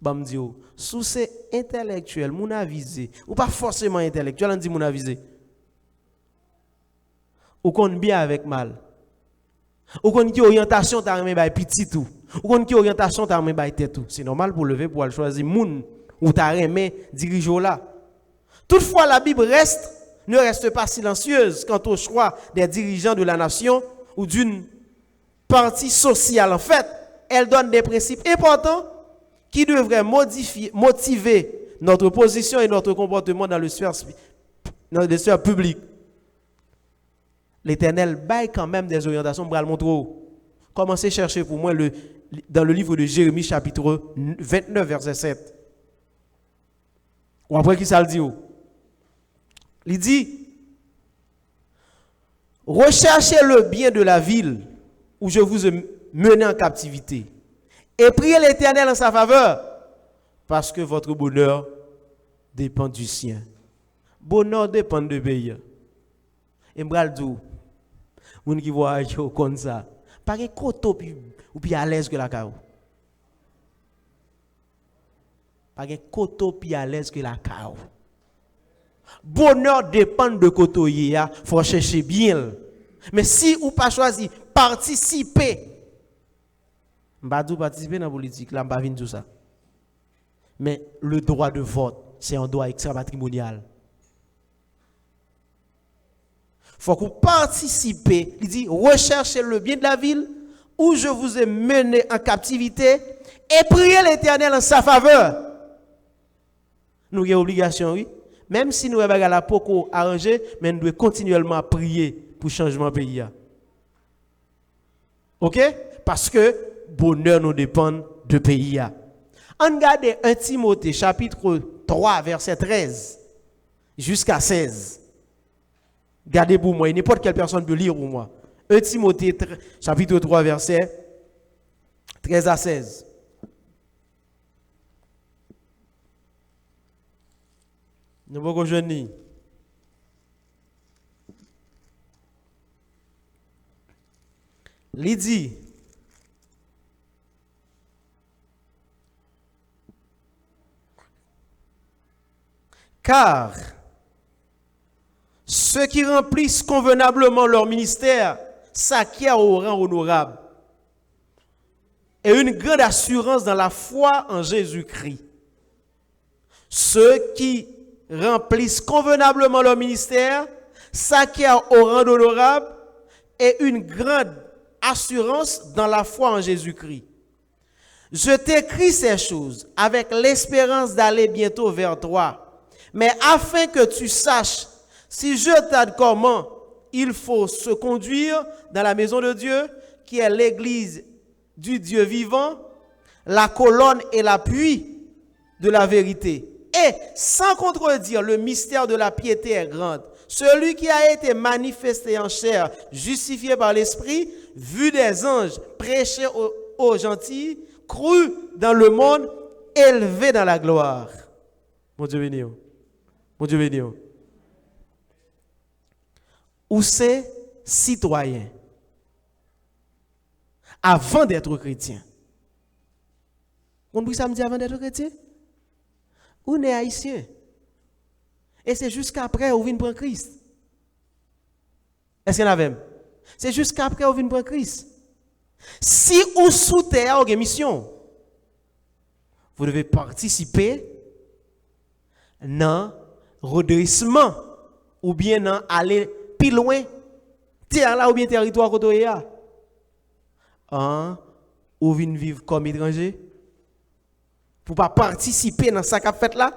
Bamdio, sous ces intellectuels, mon avisé, ou pas forcément intellectuel, on dit mon avisé. Ou qu'on bien avec mal. Ou qu'on qui orientation ta remet bay petit tout. Ou qu'on qui orientation ta remet bay tête tout. C'est normal pour lever pour aller choisir moun ou ta remet dirigeant là. Toutefois la Bible ne reste pas silencieuse quant au choix des dirigeants de la nation ou d'une partie sociale. En fait, elle donne des principes importants qui devraient motiver notre position et notre comportement dans le sphère dans des sphères publiques. L'Éternel baille quand même des orientations pour le montrer. Commencez à chercher pour moi dans le livre de Jérémie chapitre 29 verset 7. Ou après qui ça le dit? Il dit, recherchez le bien de la ville où je vous ai mené en captivité et priez l'Éternel en sa faveur parce que votre bonheur dépend du sien. Bonheur dépend de pays. Et m'bral dou, moun qui voyage comme ça, pas que koto ou puis à l'aise que la cao. Pas que koto puis à l'aise que la cao. Bonheur dépend de koto yé, faut chercher bien. Mais si ou pas choisi participer, m'ba dou participer dans la politique, là m'ba vinn tout ça. Mais le droit de vote, c'est un droit extra-patrimonial. Il faut que vous participez. Il dit, recherchez le bien de la ville où je vous ai mené en captivité et priez l'Éternel en sa faveur. Nous avons obligation, oui. Même si nous avons la poco arrangé, mais nous devons continuellement prier pour le changement du pays. OK? Parce que bonheur nous dépend de pays. On regarde 1 Timothée chapitre 3 verset 13 jusqu'à 16. Gardez pour moi, n'importe quelle personne peut lire pour moi. 1 Timothée chapitre 3 verset 13 à 16. Nous pouvons jeûner. Il dit, car ceux qui remplissent convenablement leur ministère s'acquièrent au rang honorable et une grande assurance dans la foi en Jésus-Christ. Ceux qui remplissent convenablement leur ministère s'acquièrent au rang honorable et une grande assurance dans la foi en Jésus-Christ. Je t'écris ces choses avec l'espérance d'aller bientôt vers toi, mais afin que tu saches si je t'aide comment il faut se conduire dans la maison de Dieu, qui est l'église du Dieu vivant, la colonne et l'appui de la vérité. Et sans contredire, le mystère de la piété est grand. Celui qui a été manifesté en chair, justifié par l'Esprit, vu des anges, prêché aux gentils, cru dans le monde, élevé dans la gloire. Mon Dieu béni. Mon Dieu béni. Ou c'est citoyen avant d'être chrétien. Vous ça me dit avant d'être chrétien? Ou est haïtien? Et c'est jusqu'après où vient prendre Christ. Est-ce qu'il y en a même? C'est jusqu'après où vient prendre Christ. Si ou sous terre avez une mission, vous devez participer dans le redressement ou bien dans aller plus loin, terre là ou bien territoire côté là. Ou vient vivre comme étranger pour pas participer dans ça qu'a fait là.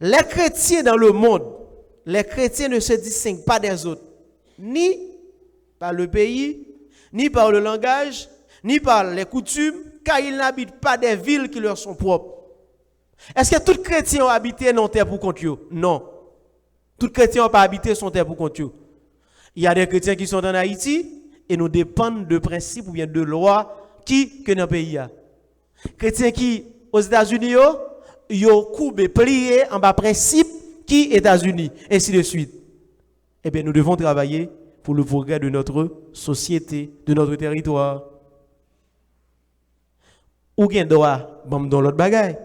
Les chrétiens dans le monde, les chrétiens ne se distinguent pas des autres, ni par le pays, ni par le langage, ni par les coutumes, car ils n'habitent pas des villes qui leur sont propres. Est-ce que tous les chrétiens ont habité dans terre pour compte? Non. Tous les chrétiens n'ont pas habité son terre pour compte. Il y a des chrétiens qui sont en Haïti et nous dépendent de principes ou bien de lois que dans le pays. Chrétiens qui, aux États-Unis, ils ont coupé, plié en bas principe qui États-Unis, ainsi de suite. Eh bien, nous devons travailler pour le progrès de notre société, de notre territoire. Ou bien droit, dans l'autre bagaille.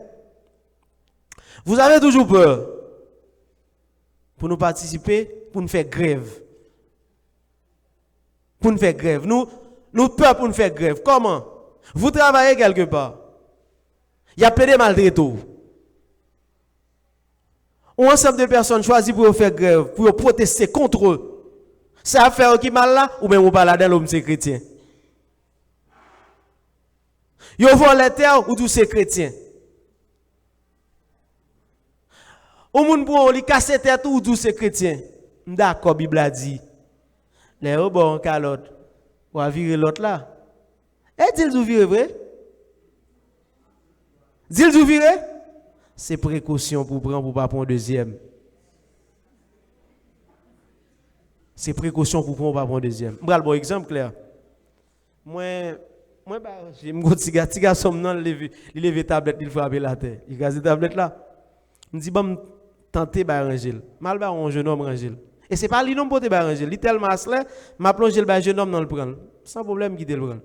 Vous avez toujours peur pour nous participer, pour nous faire grève. Pour nous faire grève. Nous peur pour nous faire grève. Comment? Vous travaillez quelque part. Il y a plein de maltraitants. Un ensemble de personnes choisies pour faire grève, pour protester contre eux. C'est affaire qui mal là, ou même vous parlez de l'homme c'est chrétien. Ils vont les terres ou tous ces chrétiens. Au monde pour li casser tête ou tous ces chrétiens. D'accord, Bible a dit. Les bon calotte. Ou a virer l'autre là. Et dit vous virez vrai? Dit vous virez? C'est précaution pour prendre pour pas prendre deuxième. C'est précaution pour prendre pour pas prendre deuxième. Je vais bon exemple clair. Moi j'ai un petit garçon non lever tablette, il frappe la terre. Il gaze tablette là. Me dit bon tenter ba ranger. Mal ba un jeune homme ranger. Et c'est pas lui non porter ba ranger. Il tellement asle, m'a plongé le jeune homme dans le prendre. Sans problème quitter le prendre.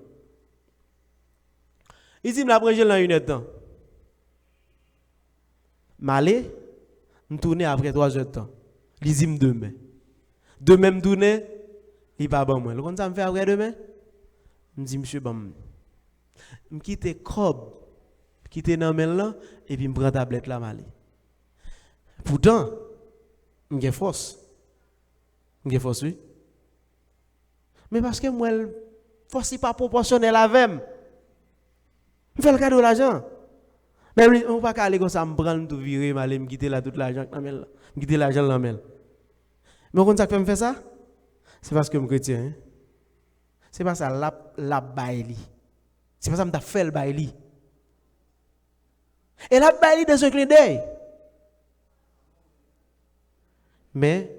Il dit me la ranger dans une heure de temps. M'aller, me tourner après 3 heures de temps. Il dit me demain. Demain me tourner, il pas bon moi. Le comment ça me fait après demain? Me dit monsieur bon. Me quitter cob, quitter dans main là et puis me prend tablette là m'aller. Pourtant, j'ai force. J'ai force oui. Mais parce que moi force pas proportionnel avec moi. Je fais le cadeau de l'argent. Mais on ne va pas aller comme ça me prendre tout virer, me quitter là tout l'argent dans main là. Me quitter l'argent dans main. Mais comment ça fait me faire ça? C'est parce que je suis chrétien. Hein? C'est pas ça la baili. C'est pas ça que je fait le baili. Et la baili dans un clin d'œil. Mais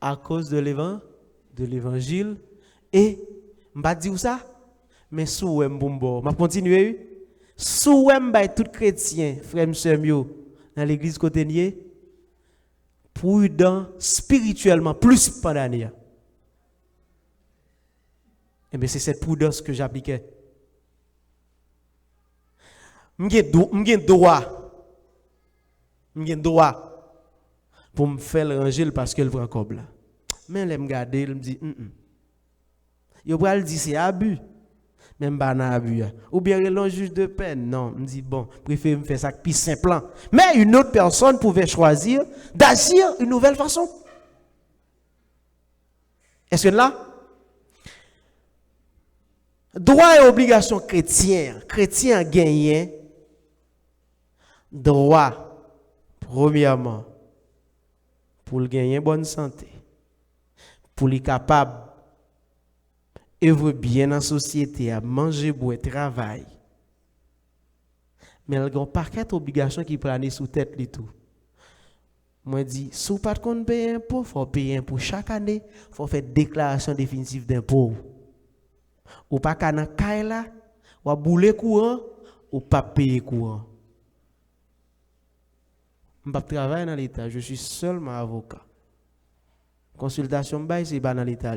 à cause de l'évangile et m'a dit ça mais sous mbombo m'a continuer sous mbay tout chrétien frère sœur dans l'église côté prudent spirituellement plus pendant l'année. Et bien c'est cette prudence que j'appliquais. M'gen droit pour me faire l'évangile parce que le prend comme là. Mais elle me garde, elle me dit yo pral dit c'est abus. Même pas un abus. Ou bien le juge de peine. Non, me dit bon, préfère me faire ça plus simple. Mais une autre personne pouvait choisir d'agir une nouvelle façon. Est-ce que là droit et obligation chrétien gagne droit premièrement pour gagner bonne santé, pour les capable œuvrer bien dans la société, à manger, boire, travailler. Mais il y a un paquet d'obligations qui prennent sous tête les tout. Moi dis, si vous ne pouvez pas payer impôt, il faut payer impôt chaque année, il faut faire déclaration définitive d'impôt. Ou pas qu'à nan kay la, ou boule courant, ou pas payer courant. Je ne peux pas travailler dans l'État, je suis seulement avocat. Consultation bail, c'est pas dans l'État.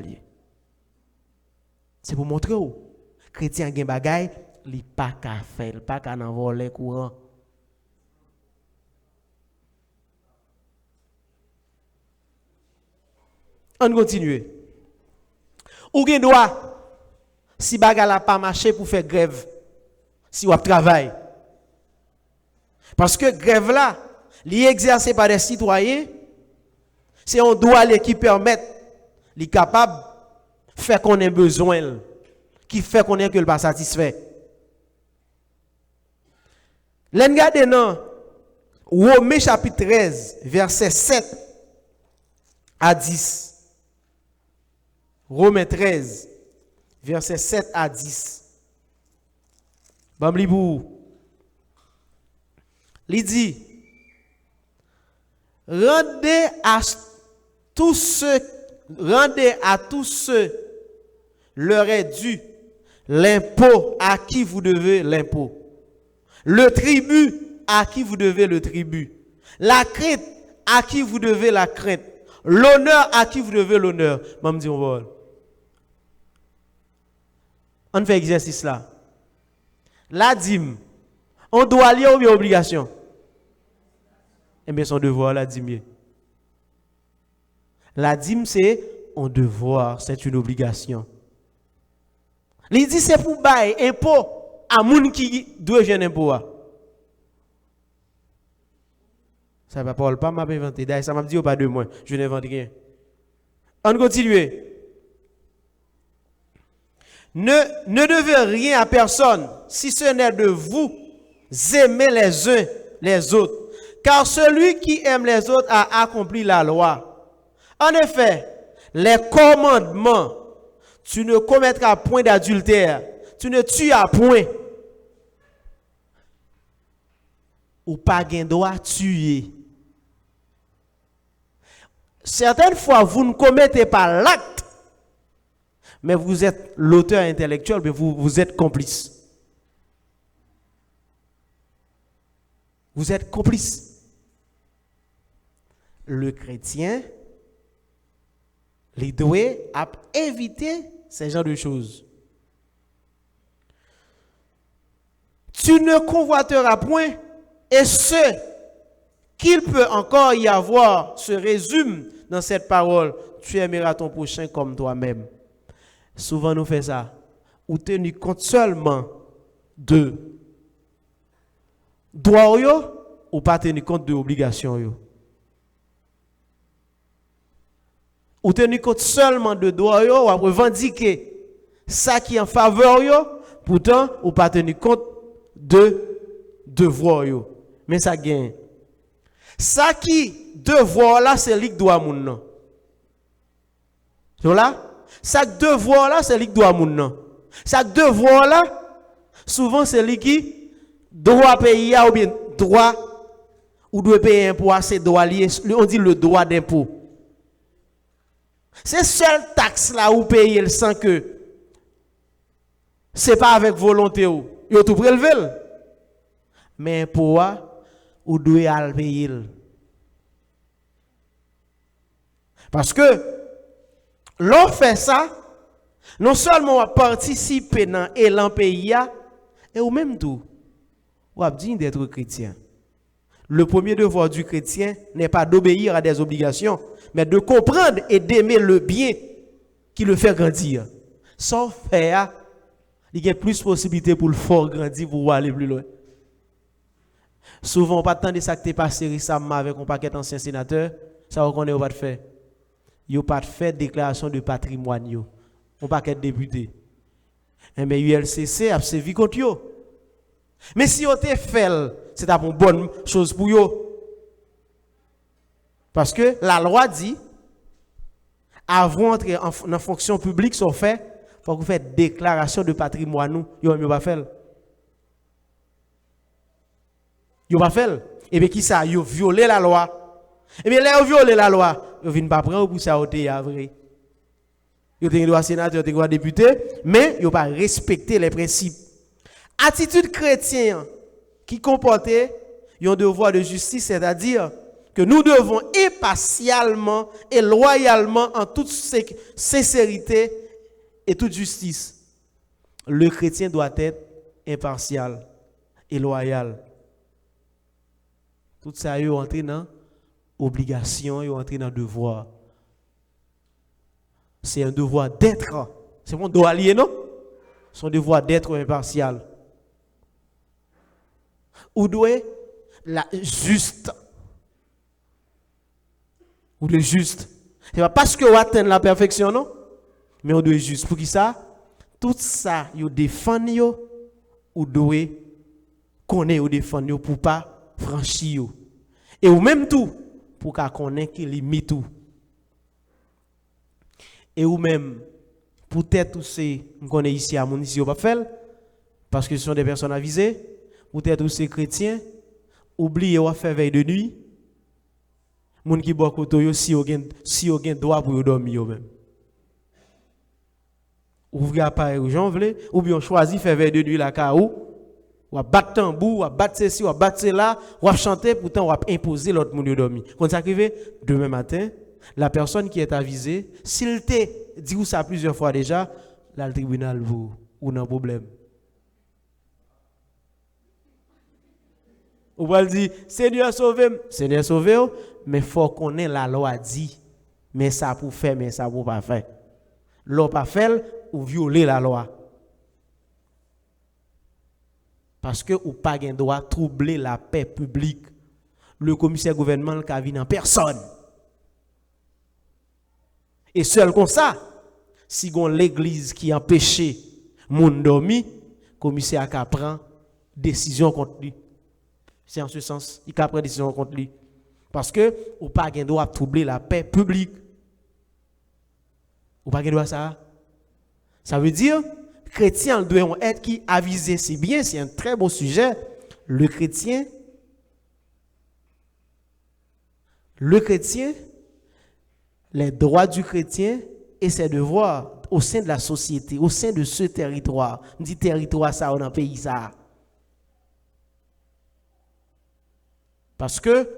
C'est pour montrer où chrétien gen bagay, li pas qu'à faire, pas qu'à nan voler courant. On continue. Ou gen droit si bagay la pas marché pour faire grève, si ou travail. Parce que grève là, li exercé par des citoyens, c'est un droit qui permet, li capable faire qu'on ait besoin, qui fait qu'on ait que le pas satisfait. L'en gade nan Romains chapitre 13, verset 7 à 10. Romains 13, verset 7 à 10. Bamblibou. Il dit, rendez à tous ceux leur est dû l'impôt à qui vous devez l'impôt, le tribut à qui vous devez le tribut, la crainte à qui vous devez la crainte, l'honneur à qui vous devez l'honneur. Maman dit on va. On fait exercice là. La dîme, on doit lire ou bien obligation? Eh bien, son devoir, la dîme. La dîme, c'est un devoir, c'est une obligation. Il dit c'est pour bailler impôt à moun qui doit gagner impôt. Ça va pas m'a inventé. D'ailleurs, ça m'a dit pas de moi. Je n'invente rien. On continue. Ne devez rien à personne si ce n'est de vous aimer les uns les autres. Car celui qui aime les autres a accompli la loi. En effet, les commandements, tu ne commettras point d'adultère, tu ne tueras point, ou pas gain droit tuer. Certaines fois, vous ne commettez pas l'acte, mais vous êtes l'auteur intellectuel, mais vous êtes complice. Vous êtes complice. Le chrétien, les doués, a évité ces genres de choses. Tu ne convoiteras point, et ce qu'il peut encore y avoir se résume dans cette parole. Tu aimeras ton prochain comme toi-même. Souvent nous faisons ça. Ou tenir compte seulement de droits ou pas tenir compte de obligations. Ou tenir compte seulement de droits ou revendiquer ça qui est en faveur, pourtant ou pas tenir compte de devoirs. Mais ça gagne. Ça qui devoir là, c'est lui qui doit moun nan. Là, ça devoir là, c'est lui qui doit moun nan. Ça devoir là, souvent c'est lui qui doit payer ou bien droit ou doit payer impôt, c'est droit lié, on dit le droit d'impôt. C'est seule taxe là où payer sans que c'est pas avec volonté ou yo tout prélever. Mais impôt ou doit al payer. Parce que l'on fait ça, non seulement on participe dans l'élan pays, et ou même tout, on a dit d'être chrétien. Le premier devoir du chrétien n'est pas d'obéir à des obligations, mais de comprendre et d'aimer le bien qui le fait grandir. Sans faire, il y a plus de possibilités pour le faire grandir, pour aller plus loin. Souvent, on pas tant de ça qui t'est passé récemment avec un paquet d'anciens sénateurs, ça on connaît pas de faire. Yo pas fait déclaration de patrimoine yo. On pas qu'être député. Mais ULCC a servi contre yo. Mais si yo te fait, c'est une bonne chose pour yo. Parce que la loi dit avant d'entrer en fonction publique so fait, faut que vous faites déclaration de patrimoine yo pas fait. Yo pas fait. Et bien qui ça yo violé la loi. Et bien là yo violé la loi. Yo vinn pas prendre pour ça ôter vrai. Yo te droit sénateur, te droit député, mais yo pas respecter les principes. Attitude chrétienne qui comportait un devoir de justice, c'est-à-dire que nous devons impartialement et loyalement en toute sincérité et toute justice. Le chrétien doit être impartial et loyal. Tout ça yo entré dans obligation, yo entré dans devoir. C'est un devoir d'être. C'est mon droit lié, non? Son devoir d'être impartial. Ou doit la juste. Ou le juste. C'est pas parce que vous atteignez la perfection, non? Mais on doit juste. Pour qui ça? Tout ça, vous défendez, ou doit connaître ou défendre pour pas franchir. Et ou même tout, pour qu'on connaisse qui limite tout. Et ou même, peut-être aussi, on connaît ici à mon ici, on va faire, parce que ce sont des personnes avisées, peut-être aussi chrétiens, oubliez ou faire veille de nuit, moun qui boit koto si on gen droit pour dormir même. Ouvrez appareil aux gens vle, ou bien choisi faire veille de nuit la kaou, ou battre tambour, ou battre ceci, ou battre cela, ou chanter, pourtant ou imposer l'autre moun de dormir. Quand ça arrive demain matin, la personne qui est avisée, s'il te dit ça plusieurs fois déjà, là le tribunal vous ou un problème. Ou va dire Seigneur sauvé, mais faut qu'on ait la loi dit, mais ça pour faire, mais ça pour pas faire. L'on pas faire ou violer la loi. Parce que ou pas gain droit troubler la paix publique. Le commissaire gouvernemental qui vient en personne. Et seul comme ça, si on l'église qui empêche moun dormi, commissaire a prend décision contre lui. C'est en ce sens, il a pris décision contre lui. Parce que, ou pas de droit de troubler la paix publique. Ou pas de droit ça. Ça veut dire, chrétien doit être qui avisé, c'est bien, c'est un très beau sujet. Le chrétien, les droits du chrétien et ses devoirs au sein de la société, au sein de ce territoire. On dit territoire ça dans le pays ça. Parce que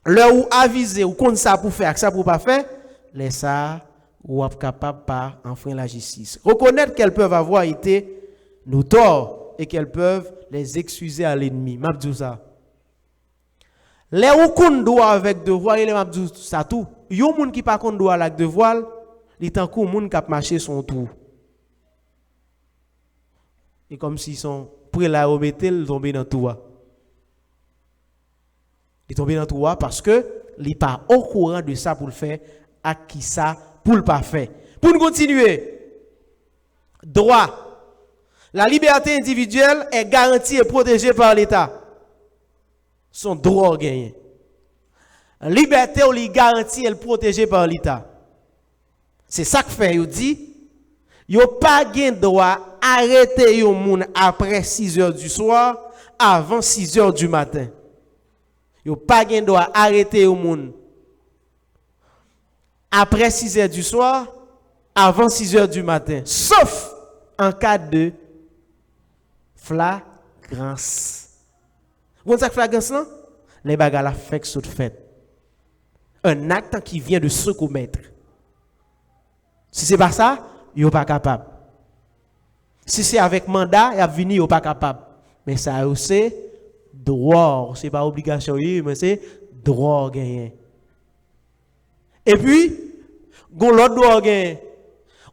là où aviser ou compte ça pour faire, ça pour pas faire, les ça ou capable pas enfreindre la justice. Reconnaître qu'elles peuvent avoir été nos torts et qu'elles peuvent les excuser à l'ennemi. M'a dit ça. Les ou qu'on doit avec devoir et les m'a dit ça tout. Yo moun qui pas qu'on doit avec devoir, il tant qu'on moun qui a marché son tour. Et comme si son près là au métel tombé dans tout. Il tombé dans tout parce que il n'est pas au courant de ça pour le faire, à qui ça pour le pas faire. Pour nous continuer, droit. La liberté individuelle est garantie et protégée par l'État. Son droit gagné. La liberté est garantie et protégée par l'État. C'est ça que fait, il dit, il n'y a pas de droit d'arrêter les gens après 6 heures du soir, avant 6 heures du matin. Il n'y a pas de droit d'arrêter les gens après 6 heures du soir, avant 6 heures du matin. Sauf en cas de flagrance. Vous savez ce que flagrance là? Les bagages la fait sous fait. Un acte qui vient de se commettre. Si ce n'est pas ça, il n'est pas capable. Si c'est avec mandat, il a venu, il n'est pas capable. Mais ça c'est droit, ce n'est pas obligation, mais c'est droit gagné. Et puis, l'autre droit gagné.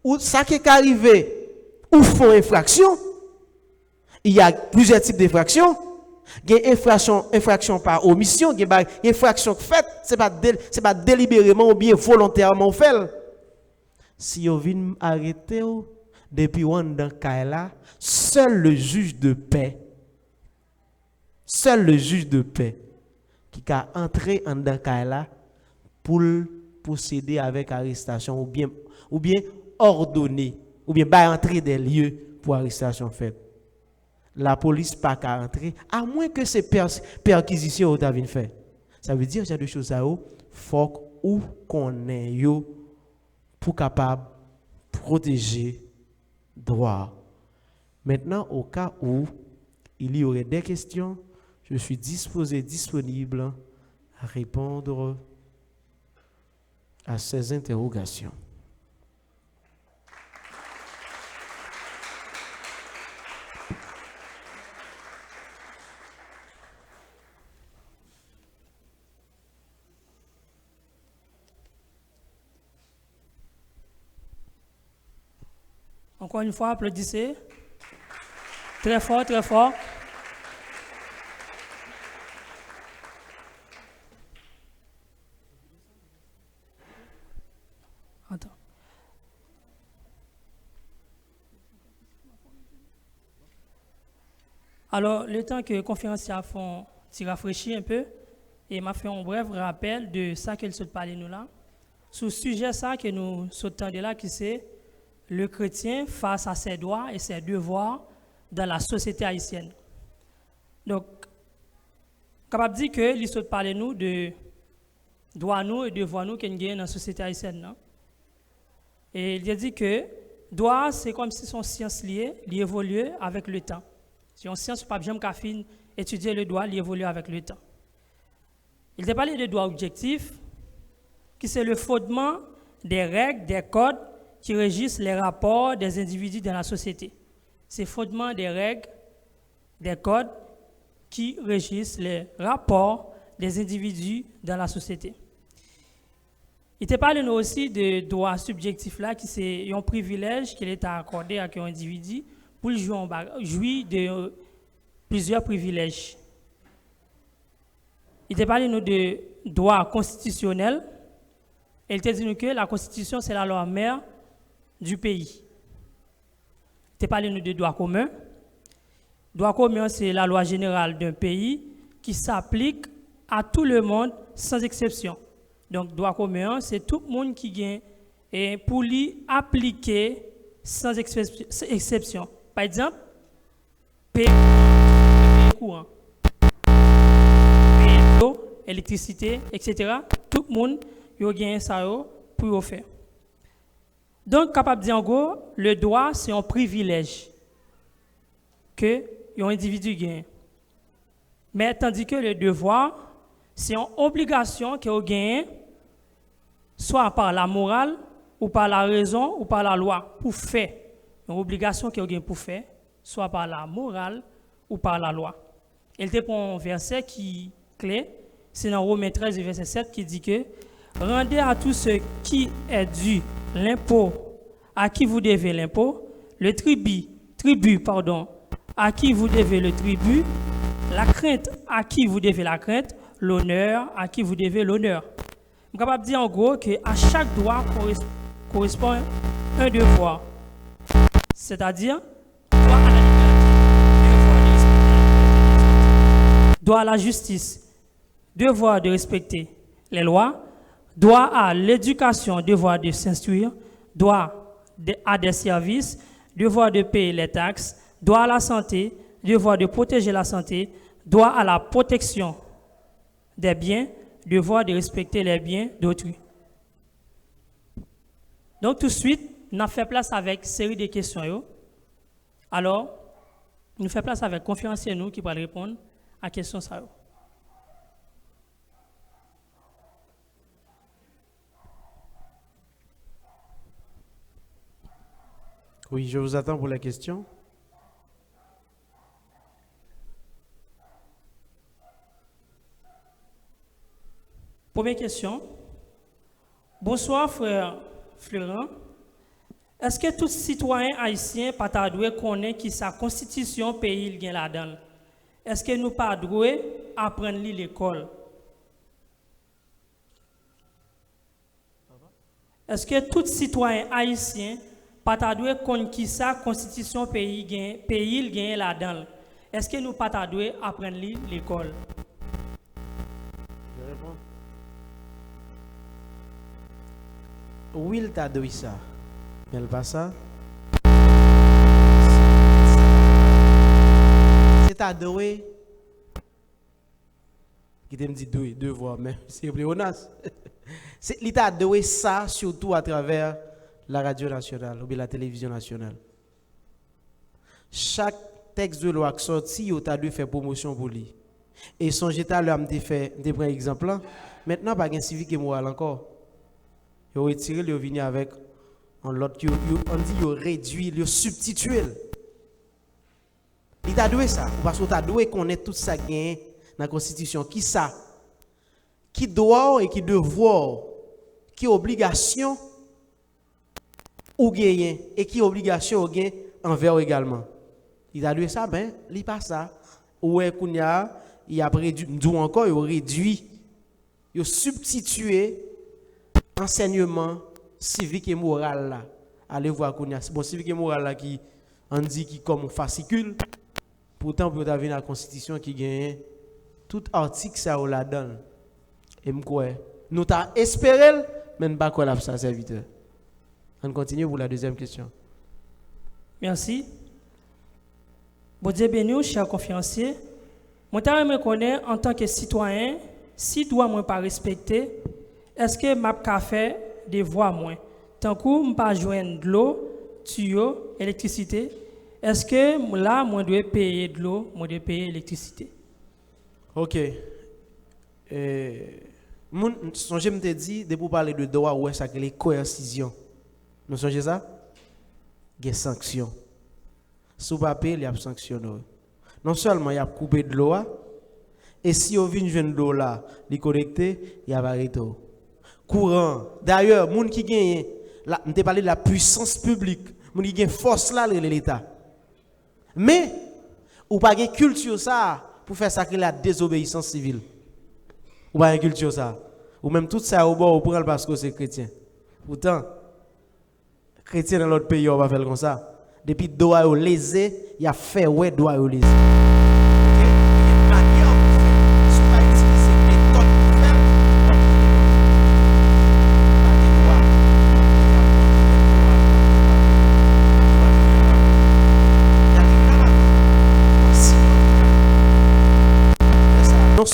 Ou ça qui est arrivé, ou font infraction, il y a plusieurs types d'infractions. Il y a infraction par omission, il y a infraction faite, ce n'est pas délibérément ou bien volontairement fait. Si vous venez arrêter depuis dans Kaila, seul le juge de paix qui a entré en Kaila pour procéder avec arrestation ou bien ordonner ou bien entrer des lieux pour arrestation faite. La police pas qu'à entrer à moins que ces perquisitions au avez fait. Ça veut dire qu'il y a des choses à faut ou qu'on est pour capable protéger droit. Maintenant, au cas où il y aurait des questions, je suis disponible à répondre à ces interrogations.
Encore une fois, applaudissez. Très fort, très fort. Attends. Alors, le temps que les conférenciers font s'y rafraîchir un peu, et m'a fait un bref rappel de ça qu'elle se parle nous là. Sur le sujet ça que nous sautons de là, qui c'est le chrétien face à ses droits et ses devoirs dans la société haïtienne. Donc, capable de dire que l'histoire parle nous de droits nous et devoirs nous qu'on gagne dans la société haïtienne. Non? Et il a dit que droit, c'est comme si son science liée, il évolue avec le temps. Si on science, pas bien qu'à fin étudier le droit, il évolue avec le temps. Il a parlé de droits objectifs, qui c'est le fondement des règles, des codes qui régissent les rapports des individus dans la société. C'est le fondement des règles, des codes qui régissent les rapports des individus dans la société. Il te parle nous aussi de droits subjectifs là, qui c'est un privilège qui est accordé à un individu pour jouir de plusieurs privilèges. Il te parle nous de droits constitutionnels. Et il te dit nous que la Constitution, c'est la loi mère du pays. Il te parle nous de droits communs. Droit commun, c'est la loi générale d'un pays qui s'applique à tout le monde sans exception. Donc, droit commun, c'est tout le monde qui gagne et pour lui appliquer sans exception. Par exemple, payer courant, payer l'eau, électricité, etc. Tout le monde a gagné ça pour le faire. Donc, capable de dire en gros, le droit, c'est un privilège que un individu gagne. Mais tandis que le devoir, c'est une obligation que vous gagnez, soit par la morale, ou par la raison, ou par la loi, pour faire. Une obligation que vous gagnez pour faire, soit par la morale, ou par la loi. Il te prend un verset qui est clé, c'est dans Romains 13, verset 7, qui dit que rendez à tous ceux qui est dû l'impôt, à qui vous devez l'impôt, le tribut, à qui vous devez le tribut, la crainte à qui vous devez la crainte, l'honneur à qui vous devez l'honneur. Je suis capable de dire en gros qu'à chaque droit correspond un devoir. C'est-à-dire, droit à la liberté, droit à la justice, devoir de respecter les lois, droit à l'éducation, devoir de s'instruire, droit à des services, devoir de payer les taxes, droit à la santé, devoir de protéger la santé, droit à la protection des biens, devoir de respecter les biens d'autrui. Donc tout de suite, nous fait place avec une série de questions. Alors, nous fait place avec conférencier nous qui va répondre à la question ça.
Oui, je vous attends pour la question.
Première question. Bonsoir, frère Florent. Est-ce que tout citoyen haïtien pas doit connaître qui sa constitution pays il là-dedans? Est-ce que nous pas doit apprendre l'école? Est-ce que tout citoyen haïtien pas doit connaître qui sa constitution pays il gagne là-dedans? Est-ce que nous pas doit apprendre l'école?
Je réponds. Oui, il t'a dit ça. Mais pas ça. C'est ta doué. Qui te me dit devoir, mais c'est pléonas. C'est l'état doué ça, surtout à travers la radio nationale ou bien la télévision nationale. Chaque texte de loi qui sorti, il a dû faire promotion pour lui. Et son état là, me fait des prendre exemple. Maintenant, pas de civique et moral encore. Il a retiré, il est venu avec on l'autre, on dit il réduit, il substitue. Il t'a doué ça, parce que t'a doué connaître tout ça gain dans la Constitution. Qui ça? Qui doit et qui devoir, qui obligation ou gagner et qui obligation ou gain envers également. Il a doué ça, ben, il pas ça. Ou est qu'on a, il a réduit, d'où encore, il a réduit, il a substitué enseignement civique et moral là. Allez voir qu'on a bon civique et moral là qui on dit qui comme fascicule. Pourtant pour avoir la constitution qui gagne tout article ça la donne. Et m'crois nous t'a espéré mais pas quoi là ça serviteur. On continue pour la deuxième question.
Merci. Bon Dieu béni, cher conférencier. Moi je me connais en tant que citoyen, si doit moi pas respecter, est-ce que m'a ka fait des voies moins tant que m'pas joindre de l'eau, tuyau, électricité, est-ce que là moi dois payer de l'eau, moi dois payer l'électricité? OK.
Songez me te dit de pour parler de droit ouais ça que les coercition. Nous songez ça? Des sanctions. Sous papier, il y a sanctionné. Non seulement il y a coupé de l'eau et si on vient joindre de l'eau là, les connecter, il y a arrêté. Courant. D'ailleurs, moun qui gagne là, on te parlé de la puissance publique, moun qui gagne force là l'État. Mais ou pas gagne culture ça pour faire ça que la désobéissance civile. Ou pas gagne culture ça. Ou même tout ça au bord au prendre parce que c'est chrétien. Pourtant chrétien dans l'autre pays on va faire comme ça. Depuis doigt au lésé, il a fait ouais doigt au lésé.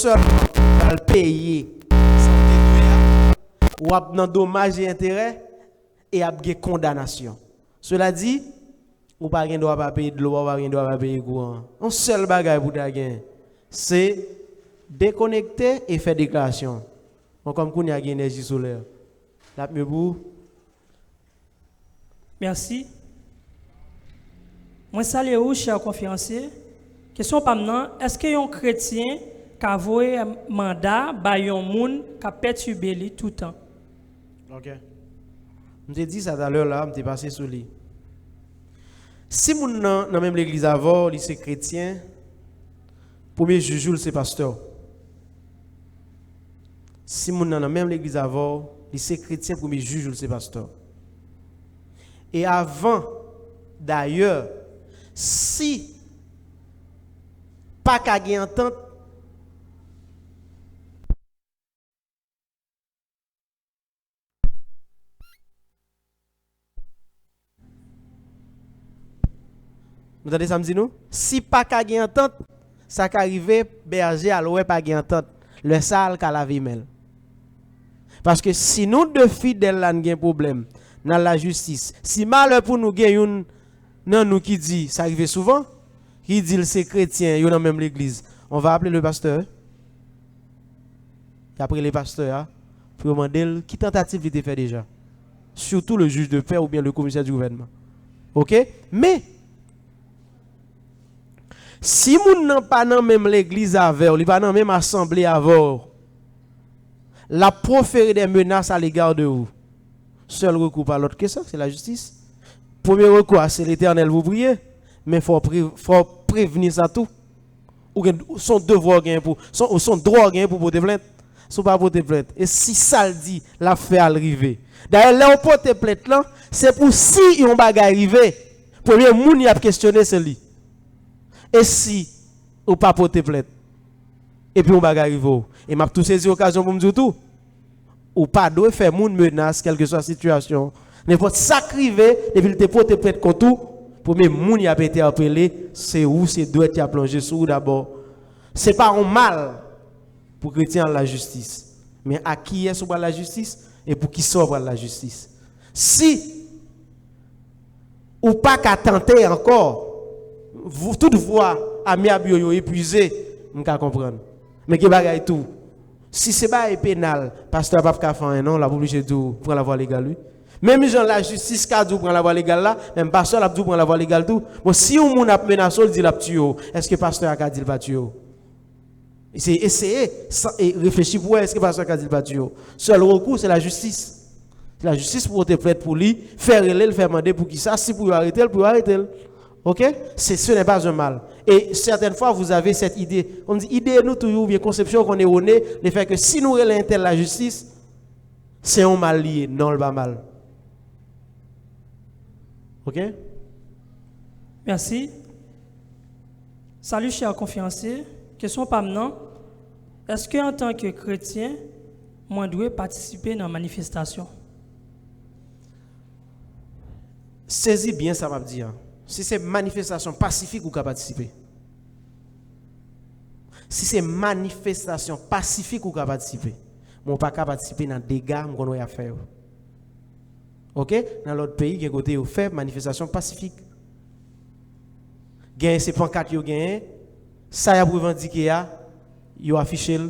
seulement va le payer sans déduire, ou a dans dommages et intérêts et a une condamnation. Cela dit, ou pas rien doit pas payer de l'eau, ou pas rien doit pas payer courant. Un seul bagage pour ta gain, c'est déconnecter et faire déclaration. Bon, comme qu'on y a énergie solaire. Là mieux pour.
Merci. Moi salue vous chers conférenciers. Question pas maintenant, est-ce que un chrétien qui a voué mandat ba yon moun qui perturber lui tout le temps?
OK. Je t'ai dit ça tout à l'heure là, je t'ai passé sur lui. Si moun dans même l'église avant, il c'est chrétien, premier juge c'est pasteur. Si moun dans même l'église avant, il c'est chrétien, premier juge c'est pasteur. Et avant d'ailleurs, si pas qu'à gagner entente, vous entendez ça me dit nous? Si pas qu'à gagner entente, ça qu'arriver berger à l'ouest pas gagner entente, le sale qu'à la vie mêle. Parce que si nous deux fidèles là n'avons problème dans la justice, si malheur pour nous gagne non nous qui dit ça arrive souvent, qui dit c'est chrétien, yo dans même l'église, on va appeler le pasteur. Et après les pasteurs pour demander qui tentative il fait déjà. Surtout le juge de paix ou bien le commissaire du gouvernement. OK? Mais si moun nan pas dans même l'église avec, il pas dans même assemblée avec, la proférer des menaces à l'égard de vous. Seul recours par l'autre que ça, c'est la justice. Premier recours, c'est l'Éternel, vous priez, mais faut prévenir ça tout. Ou son devoir pour son droit pour porter plainte, son pas porter plainte. Et si ça le dit, la fait arriver. D'ailleurs, là on porte plainte là, c'est pour si yon bagay arrivé, premier moun y a questionné c'est lui. Et si ou pas porter plainte et puis on bagay arrive et m'a tout saisi occasion pour me dire tout ou pas doit faire moun menace quelle que soit la situation n'importe sacrivé et puis il te porter plainte contre tout pour même moun y a été appelé c'est où c'est doit être plongé sous d'abord c'est pas un mal pour chrétien la justice mais à qui est sur la justice et pour qui sort la justice si ou pas qu'à tenter encore vous toutefois ami abio épuisé m'ka comprendre mais qui bagaille tout si c'est pas pénal pasteur pas ka faire non la obligé de prendre la voie légale lui même gens la justice ka dou prendre la voie légale là même pasteur la dou prendre la voie légale tout bon si on moun a menacé dit la tuer est-ce que pasteur a dit pas tuer c'est essayer et réfléchir pour est-ce que pasteur a dit pas tuer seul recours c'est la justice pour te prête pour lui faire le faire demander pour qui ça si pour arrêter OK? Ce n'est pas un mal. Et certaines fois, vous avez cette idée. On dit, idée, nous, toujours, bien conception qu'on est erronée, le fait que si nous relèvons la justice, c'est un mal lié. Non, le pas mal. OK?
Merci. Salut, chers conférenciers. Question pas maintenant. Est-ce qu'en tant que chrétien, moi, dois participer dans la manifestation?
Saisis bien ça, va dire. Si c'est manifestation pacifique ou qu'à participer. Si c'est manifestation pacifique ou qu'à participer. Mon pas qu'à participer dans des dégâts qu'on a faire. OK? Dans l'autre pays, qui côté fait manifestation pacifique. Gain c'est pancarte yo gain, ça y a revendiqué yo affiché.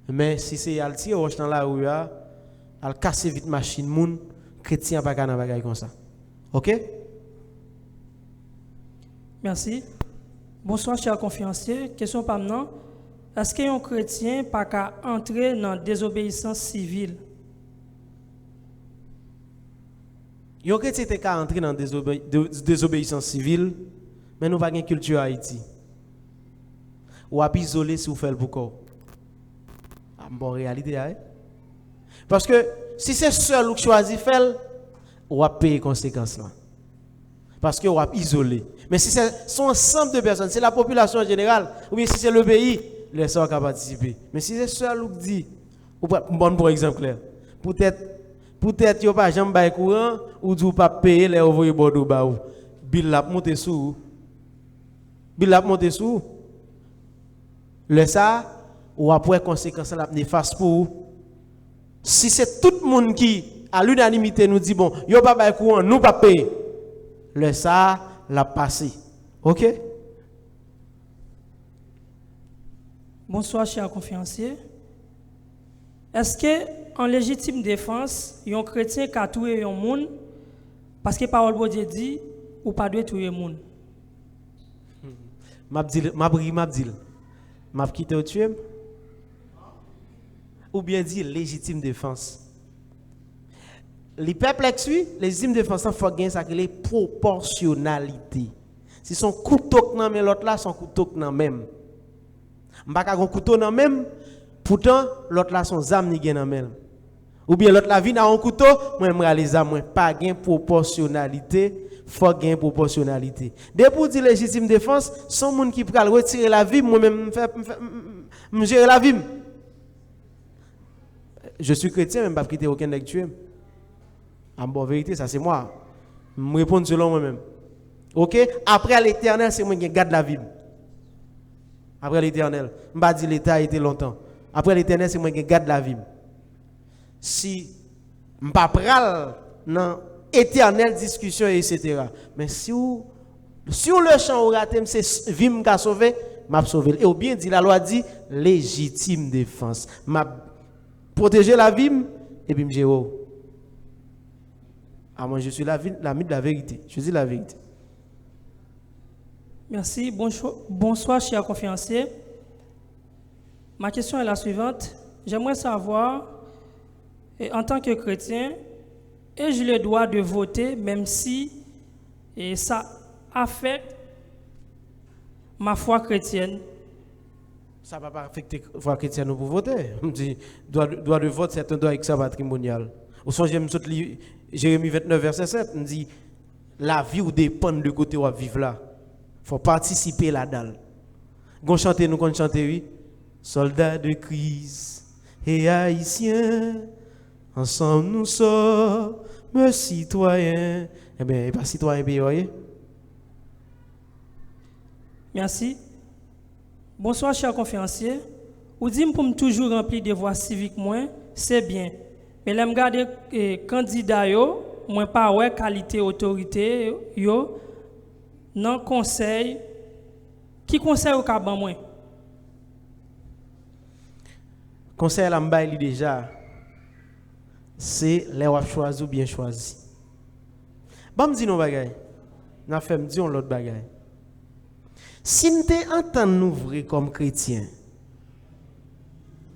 Mais si c'est al tirer dans la rue al casser vite machine moun chrétien pas dans bagay comme ça. OK?
Merci. Bonsoir, chers conférenciers. Question pas maintenant. Est-ce qu'un chrétien pas qu'à entrer dans la désobéissance civile?
Un chrétien est qu'à entrer dans la désobéissance civile, mais nous n'avons pas de culture à Haïti. Ou à isoler si vous faites le boucan. En bonne réalité, hein? Parce que si c'est seul qui choisit de faire, on va payer les conséquences là. Parce que on va isoler. Mais si c'est son ensemble de personnes, c'est la population en général, ou bien si c'est le pays, les gens qui participer. Mais si c'est seul qui dit, bon pour exemple, peut-être qu'il n'y a pas jamais de courant, ou du pas payer les envoyer Bordeaux ba ou. Bill la monter sous. Le Le ça, ou après conséquence la néfaste pour vous. Si c'est tout le monde qui, à l'unanimité, nous dit, bon, yo pas bail courant, nous pas payer. Le ça, l'a passé. OK?
Bonsoir, chers conférenciers. Est-ce que en légitime défense, un chrétien qui a tué un monde parce que parole de Dieu dit ou pas doit tuer un monde?
M'a quitté au tuer? Ou bien dit légitime défense. Les peuples lui, légitime défense, il faut gagner ça que les proportionnalité. Si son couteau dans même l'autre là, son couteau dans même. M'pa ka gon couteau dans même, pourtant l'autre là son zam ni gen dans même. Ou bien l'autre là vient dans un couteau, moi m'ra les âmes, pas gain proportionnalité, faut gain proportionnalité. Dès pour dire légitime défense, son monde qui pral retirer la vie, moi même me gérer la vie. Je suis chrétien, même pas quitter aucun nèg tuer. En bonne vérité, ça c'est moi. Me répondre selon moi-même. OK? Après l'éternel, c'est moi qui garde la vie. Après l'éternel, je ne vais pas dire l'état a été longtemps. Après l'éternel, c'est moi qui garde la vie. Si je ne vais pas prendre dans éternelle discussion, etc. Mais sur le champ, c'est vie qui a sauvé, m'a sauvé. Et ou bien dit, la loi dit légitime défense. M'a protéger la vie et puis me dire, moi je suis l'ami de la vérité. Je dis la vérité.
Merci. Bonsoir, chers conférenciers. Ma question est la suivante. J'aimerais savoir, en tant que chrétien, ai-je le droit de voter même si ça affecte ma foi chrétienne?
Ça ne va pas affecter la foi chrétienne pour voter. On dit, droit de vote, c'est un droit extra patrimonial. Au sens, Jérémie 29, verset 7, on dit, la vie ou dépend de côté où on vivre là. Il faut participer là-dedans. Gon chanter nous qu'on chanter oui. Soldats de Christ et haïtiens, ensemble nous sommes citoyens. Eh bien, pas citoyens bien, voyez.
Merci. Bonsoir, chers conférenciers. Vous dites pour me toujours remplir des devoirs civiques moins, c'est bien. Mais là, je regarde candidat yo, moi pas ouais qualité autorité yo. Non conseil qui conseille au caban moins
conseil la m'bail déjà c'est les wap choisi ou bien choisi bon me dit non bagay n'a fait me dit on l'autre bagay si nous te entend nous vrai comme chrétien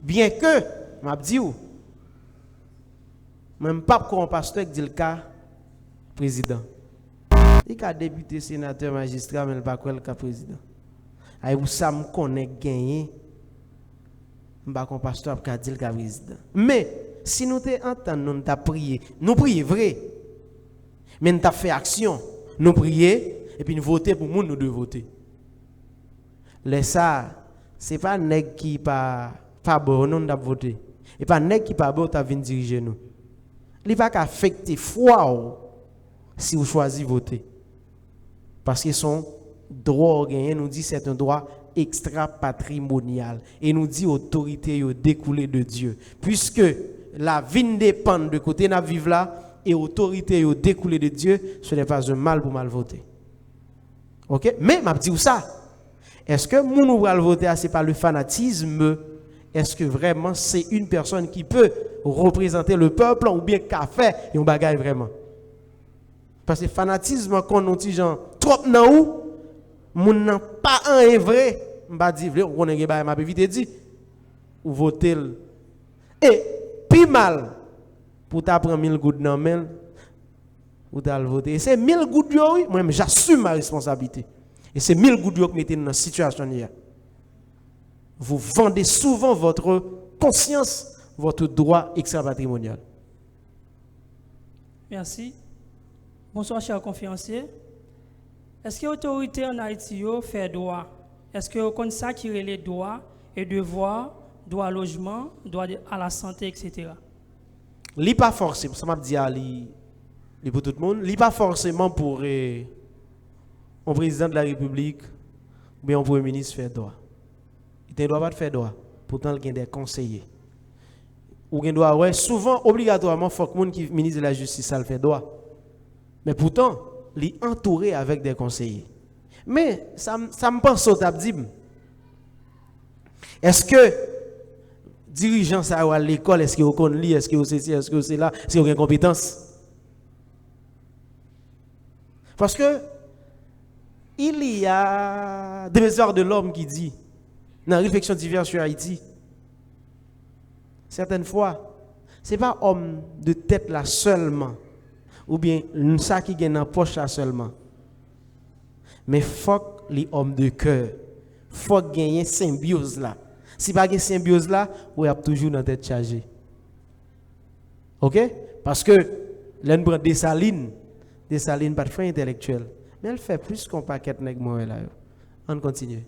bien que m'a dit ou même pas comme pasteur qui dit le cas président. Il a député, sénateur, magistrat, mais il pas quoi le cas président. Aïe, vous ça me connaît gagné. Je ne sais pas pasteur qui a dit le cas président. Mais si nous t'entendons, nous t'avons prié, nous prions vrai. Mais nous avons fait action, nous prions et puis nous votons pour nous devons voter. Les ça, ce n'est pas nèg qui pas bon, nous devons voter. Et pas nèg qui pas bon, tu viens diriger nous. Il ne va pas affecter foi si vous choisissez voter. Parce que son droit gagné nous dit c'est un droit extra patrimonial et nous dit autorité découlée de Dieu puisque la vie dépend de côté n'a vivre là et autorité découlée de Dieu, ce n'est pas un mal pour mal voter. OK, mais m'a dit ça, est-ce que nous va voter c'est pas le fanatisme, est-ce que vraiment c'est une personne qui peut représenter le peuple ou bien qu'a fait un bagage vraiment? Parce que fanatisme quand on dit gens trop nan ou moun nan pas un est vrai, m'pa di vle on est ba m'a vite dit ou voter et puis mal pour ta prendre 1000 gouttes dans main ou ta voter et c'est 1000 gouttes yo oui moi j'assume ma responsabilité et c'est 1000 gouttes yo qui mettez dans situation là. Vous vendez souvent votre conscience, votre droit extra-patrimonial.
Merci. Bonsoir, chers conférenciers. Est-ce que l'autorité en Haïti fait droit? Est-ce que vous connaissez ça qui est les droits et devoirs, droit à logement, droit à la santé, etc.?
Li pas forcément, ça m'a dit pour tout le monde, li pas forcément pour un président de la République ou bien un premier ministre faire droit. Tu ne dois pas te faire droit. Pourtant, il y a des conseillers. Ou il doit, ouais, souvent, obligatoirement, il faut que le monde qui ministre de la justice ça le fait droit. Mais pourtant, il est entouré avec des conseillers. Mais ça me pense au tabdim. Est-ce que dirigeant ça à l'école, est-ce qu'il y a lire, est-ce qu'il y a ceci, est-ce qu'il y a là, est-ce qu'il y a une compétence? Parce que il y a des messages de l'homme qui dit dans la réflexion diverse sur Haïti, certaines fois, ce n'est pas homme de tête là seulement, ou bien ça qui est dans la poche là seulement, mais il faut que les hommes de cœur, il faut gagner symbiose là. Si pas une symbiose là, vous avez toujours dans la tête chargée. OK? Parce que l'on prend des salines pas de fin intellectuel, mais elle fait plus qu'on paquet nèg moi là. On continue.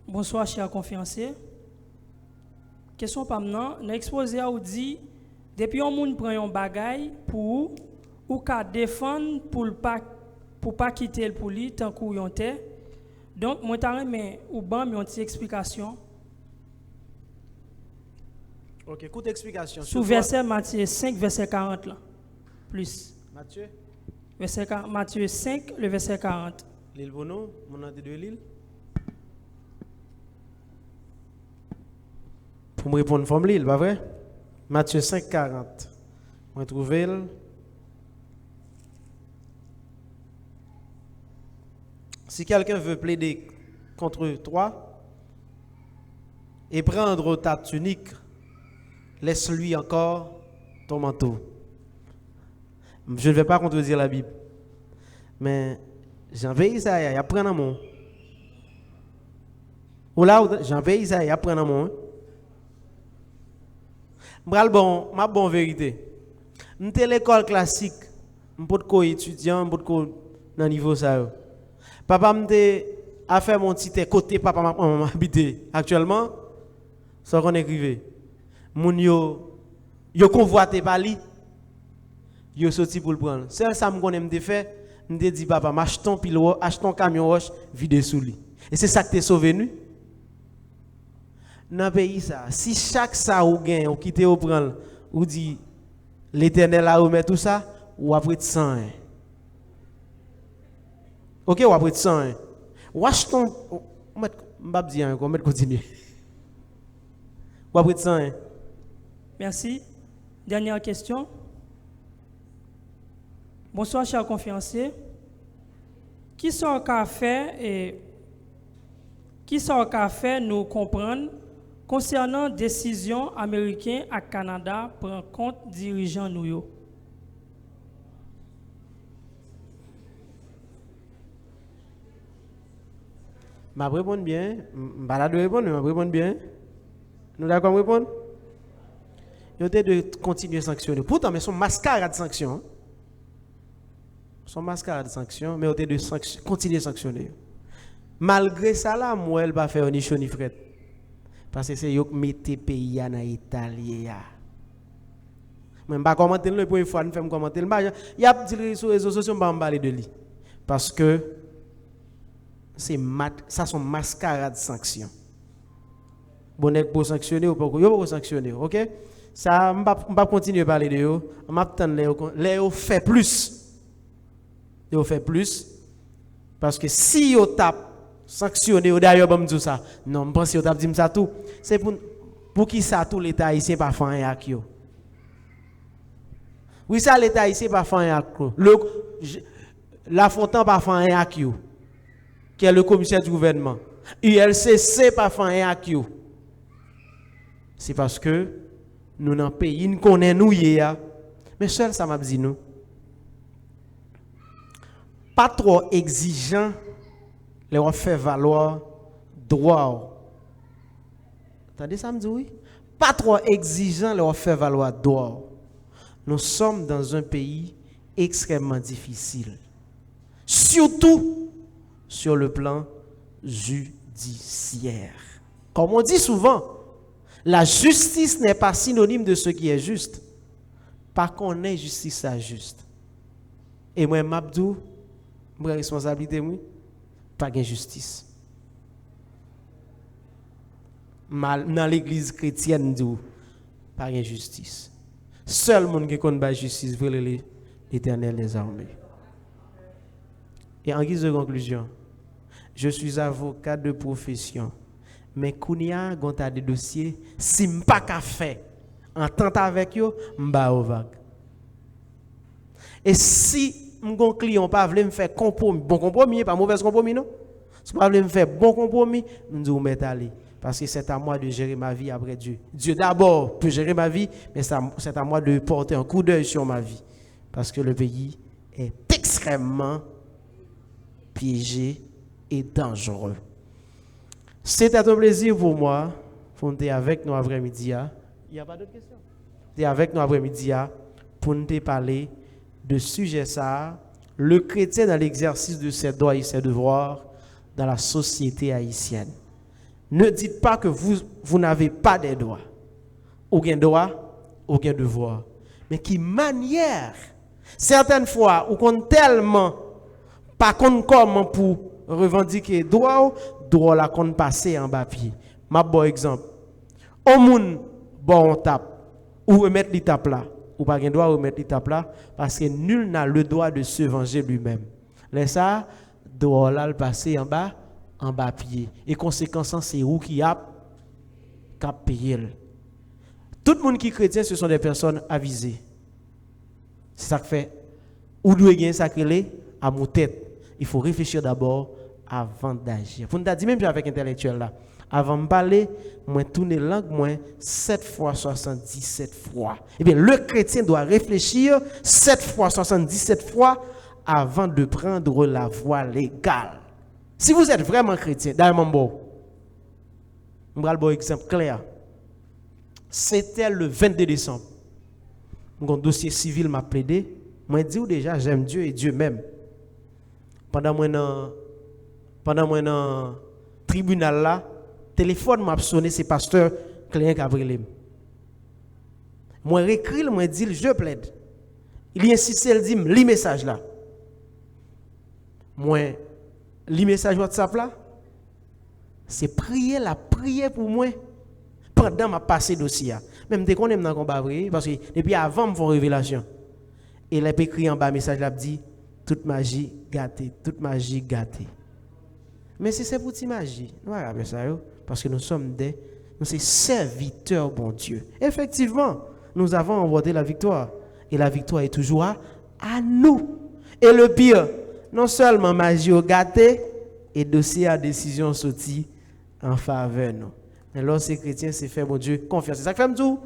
Bonsoir, chers conférenciers. Question pas maintenant. Dans l'exposé, on dit, depuis un monde prend un bagage pour ou qu'à défendre pour pas quitter le pour lui tant qu'on y était. Donc, moi, mais ou ban mais une petite explication.
OK, courte explication.
Sous verset Matthieu 5, verset 40 là. Plus.
Matthieu.
Matthieu 5, le verset 40.
L'île Bono, mon nom de l'île. Pour me répondre, forme l'île, pas vrai? Matthieu 5, 40. On va trouver. Si quelqu'un veut plaider contre toi et prendre ta tunique, laisse-lui encore ton manteau. Je ne vais pas contredire la Bible. Mais Jean-Pierre Isaïe, il apprend un mot. Ou là, Jean-Pierre Isaïe, il apprend un mot. Ma bonne vérité. Nous sommes l'école classique. Nous sommes étudiants, nous sommes dans le niveau ça. Papa a fait mon petit côté, papa m'a habité. Actuellement, ça qu'on écrivait. Moun yo convoité par lui. Yo sorti pour le prendre. Seul ça me connaît me fait, me dit papa, m'achète pile, achète un camion roche vide sous lui. Et c'est ça que t'es sauvé nous. Dans le pays ça, si chaque ça ou gain ou quitte ou prendre ou dit l'Éternel a remet tout ça ou après de 100. OK, ou après de 100. Ou achète m'pa dire encore, mettre continuer. Ou après de 100.
Merci. Dernière question. Bonsoir, chers conférenciers. Qui sont qu'à faire nous comprendre concernant décision américaine à Canada prend compte dirigeants nous?
Je réponds bien. Je vais répondre bien. Nous d'accord répondre? Il y a de continuer à sanctionner. Pourtant, mais son mascarade de sanctions. Son mascarade de sanctions, mais il y a de continuer à sanctionner. Malgré ça, là, moi, elle va faire ni chaud ni fret. Parce que c'est eux qui mettent pays en Italie. Je ne vais pas commenter le première fois, je vais commenter le match. Il y a des réseaux sociaux, je ne vais pas parler de lui. Parce que ça sont mascarades de sanctions. Bon, pour sanctionner ou pas, pour sanctionner, ok? Ça, je ne vais pas continuer à parler de eux. Je vais attendre les fait plus. Ils fait plus. Parce que si vous tapez sanctionné, d'ailleurs, je dis ça. Non, je pense que vous tapez dit ça tout. C'est pour qui ça, tout l'État haïtien pas fait un acte. Oui, ça, l'État haïtien pas fait un acte. La Fontaine pas fait un acte. Qui est le commissaire du gouvernement. ULCC pas fait un acte. C'est parce que nous, dans le pays, nous connaissons nous. Mais seul, ça m'a dit nous. Pas trop exigeant, les on fait valoir droit. Attendez, ça me dit oui. Pas trop exigeant, les on fait valoir droit. Nous sommes dans un pays extrêmement difficile. Surtout sur le plan judiciaire. Comme on dit souvent, la justice n'est pas synonyme de ce qui est juste. Par contre, on est justice à juste. Et moi, Mabdou, ma responsabilité, pas de justice. dans l'église chrétienne dit pas de justice. Seul monde qui connaît la justice veut l'Éternel des armées. Et en guise de conclusion, je suis avocat de profession, mais kounia gonta des dossiers, si m'pas ka fait entente avec yo, m'ba au vague. Et si mon client pas veut me faire compromis, bon compromis, pas mauvais compromis non. Si pas veut me faire bon compromis, nous mettre aller. Parce que c'est à moi de gérer ma vie après Dieu. Dieu d'abord peut gérer ma vie, mais c'est à moi de porter un coup d'œil sur ma vie. Parce que le pays est extrêmement piégé et dangereux. C'est un plaisir pour moi, pour nous être avec nous après-midi. Il n'y a pas d'autres questions? Nous avec nous après-midi pour nous parler de sujet ça, le chrétien dans l'exercice de ses droits et ses devoirs dans la société haïtienne. Ne dites pas que vous n'avez pas des droits. Aucun droit, aucun devoir. Mais qui manière, certaines fois, ou qu'on tellement, pas qu'on comment pour revendiquer droit la qu'on passer en bas pied. Ma bon exemple. Au monde, bon on tape, ou remettre l'étape là, ou pas un droit remettre l'étape là, parce que nul n'a le droit de se venger lui-même. Là ça, droit là le passer en bas pied. Et conséquence, c'est où qui a payé. Tout le monde qui est chrétien, ce sont des personnes avisées. C'est ça que fait. Ou doit gagner ça à mon tête. Il faut réfléchir d'abord avant d'agir. Pour nous dire même avec intellectuel là, avant de parler, moi tourner langue moins 7 fois 77 fois. Eh bien, le chrétien doit réfléchir 7 fois 77 fois avant de prendre la voie légale. Si vous êtes vraiment chrétien, d'ailleurs, bon, je vais vous un exemple clair. C'était le 22 décembre. Mon dossier civil m'a plaidé. Moi, je dis déjà, j'aime Dieu et Dieu m'aime. Pendant mon tribunal là, téléphone m'a sonné, c'est pasteur Cléen Gabriel. Moi, écrit, moi, dit, je plaide. Il insiste, il dit, lis message là. Moi, lis message WhatsApp là. C'est prier pour moi pendant ma passé dossier. Même dès qu'on est dans le combat, parce que depuis avant, me font révélation. Et il a écrit en bas message là, dit, toute magie gâtée, toute magie gâtée. Mais si c'est pour toute magie, nous regardons ça, parce que nous sommes serviteurs, bon Dieu. Effectivement, nous avons emporté la victoire. Et la victoire est toujours à nous. Et le pire, non seulement magie gâtée, et dossier à décision sortie en faveur nous. Mais lorsque chrétien, c'est faire, bon Dieu, confiance. C'est ça que fait tout.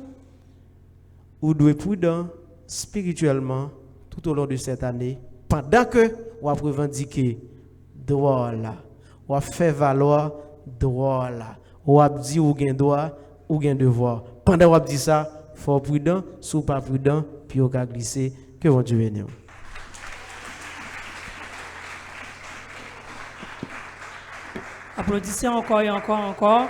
Ou doit être prudent spirituellement tout au long de cette année, pendant que vous revendiquez droit là, vous fait valoir droit là, vous dit ou gain droit ou gain devoir. Pendant que vous dit ça, il faut être prudent, si pas prudent, puis vous glisser, que bon Dieu bénisse.
Applaudissez encore et encore.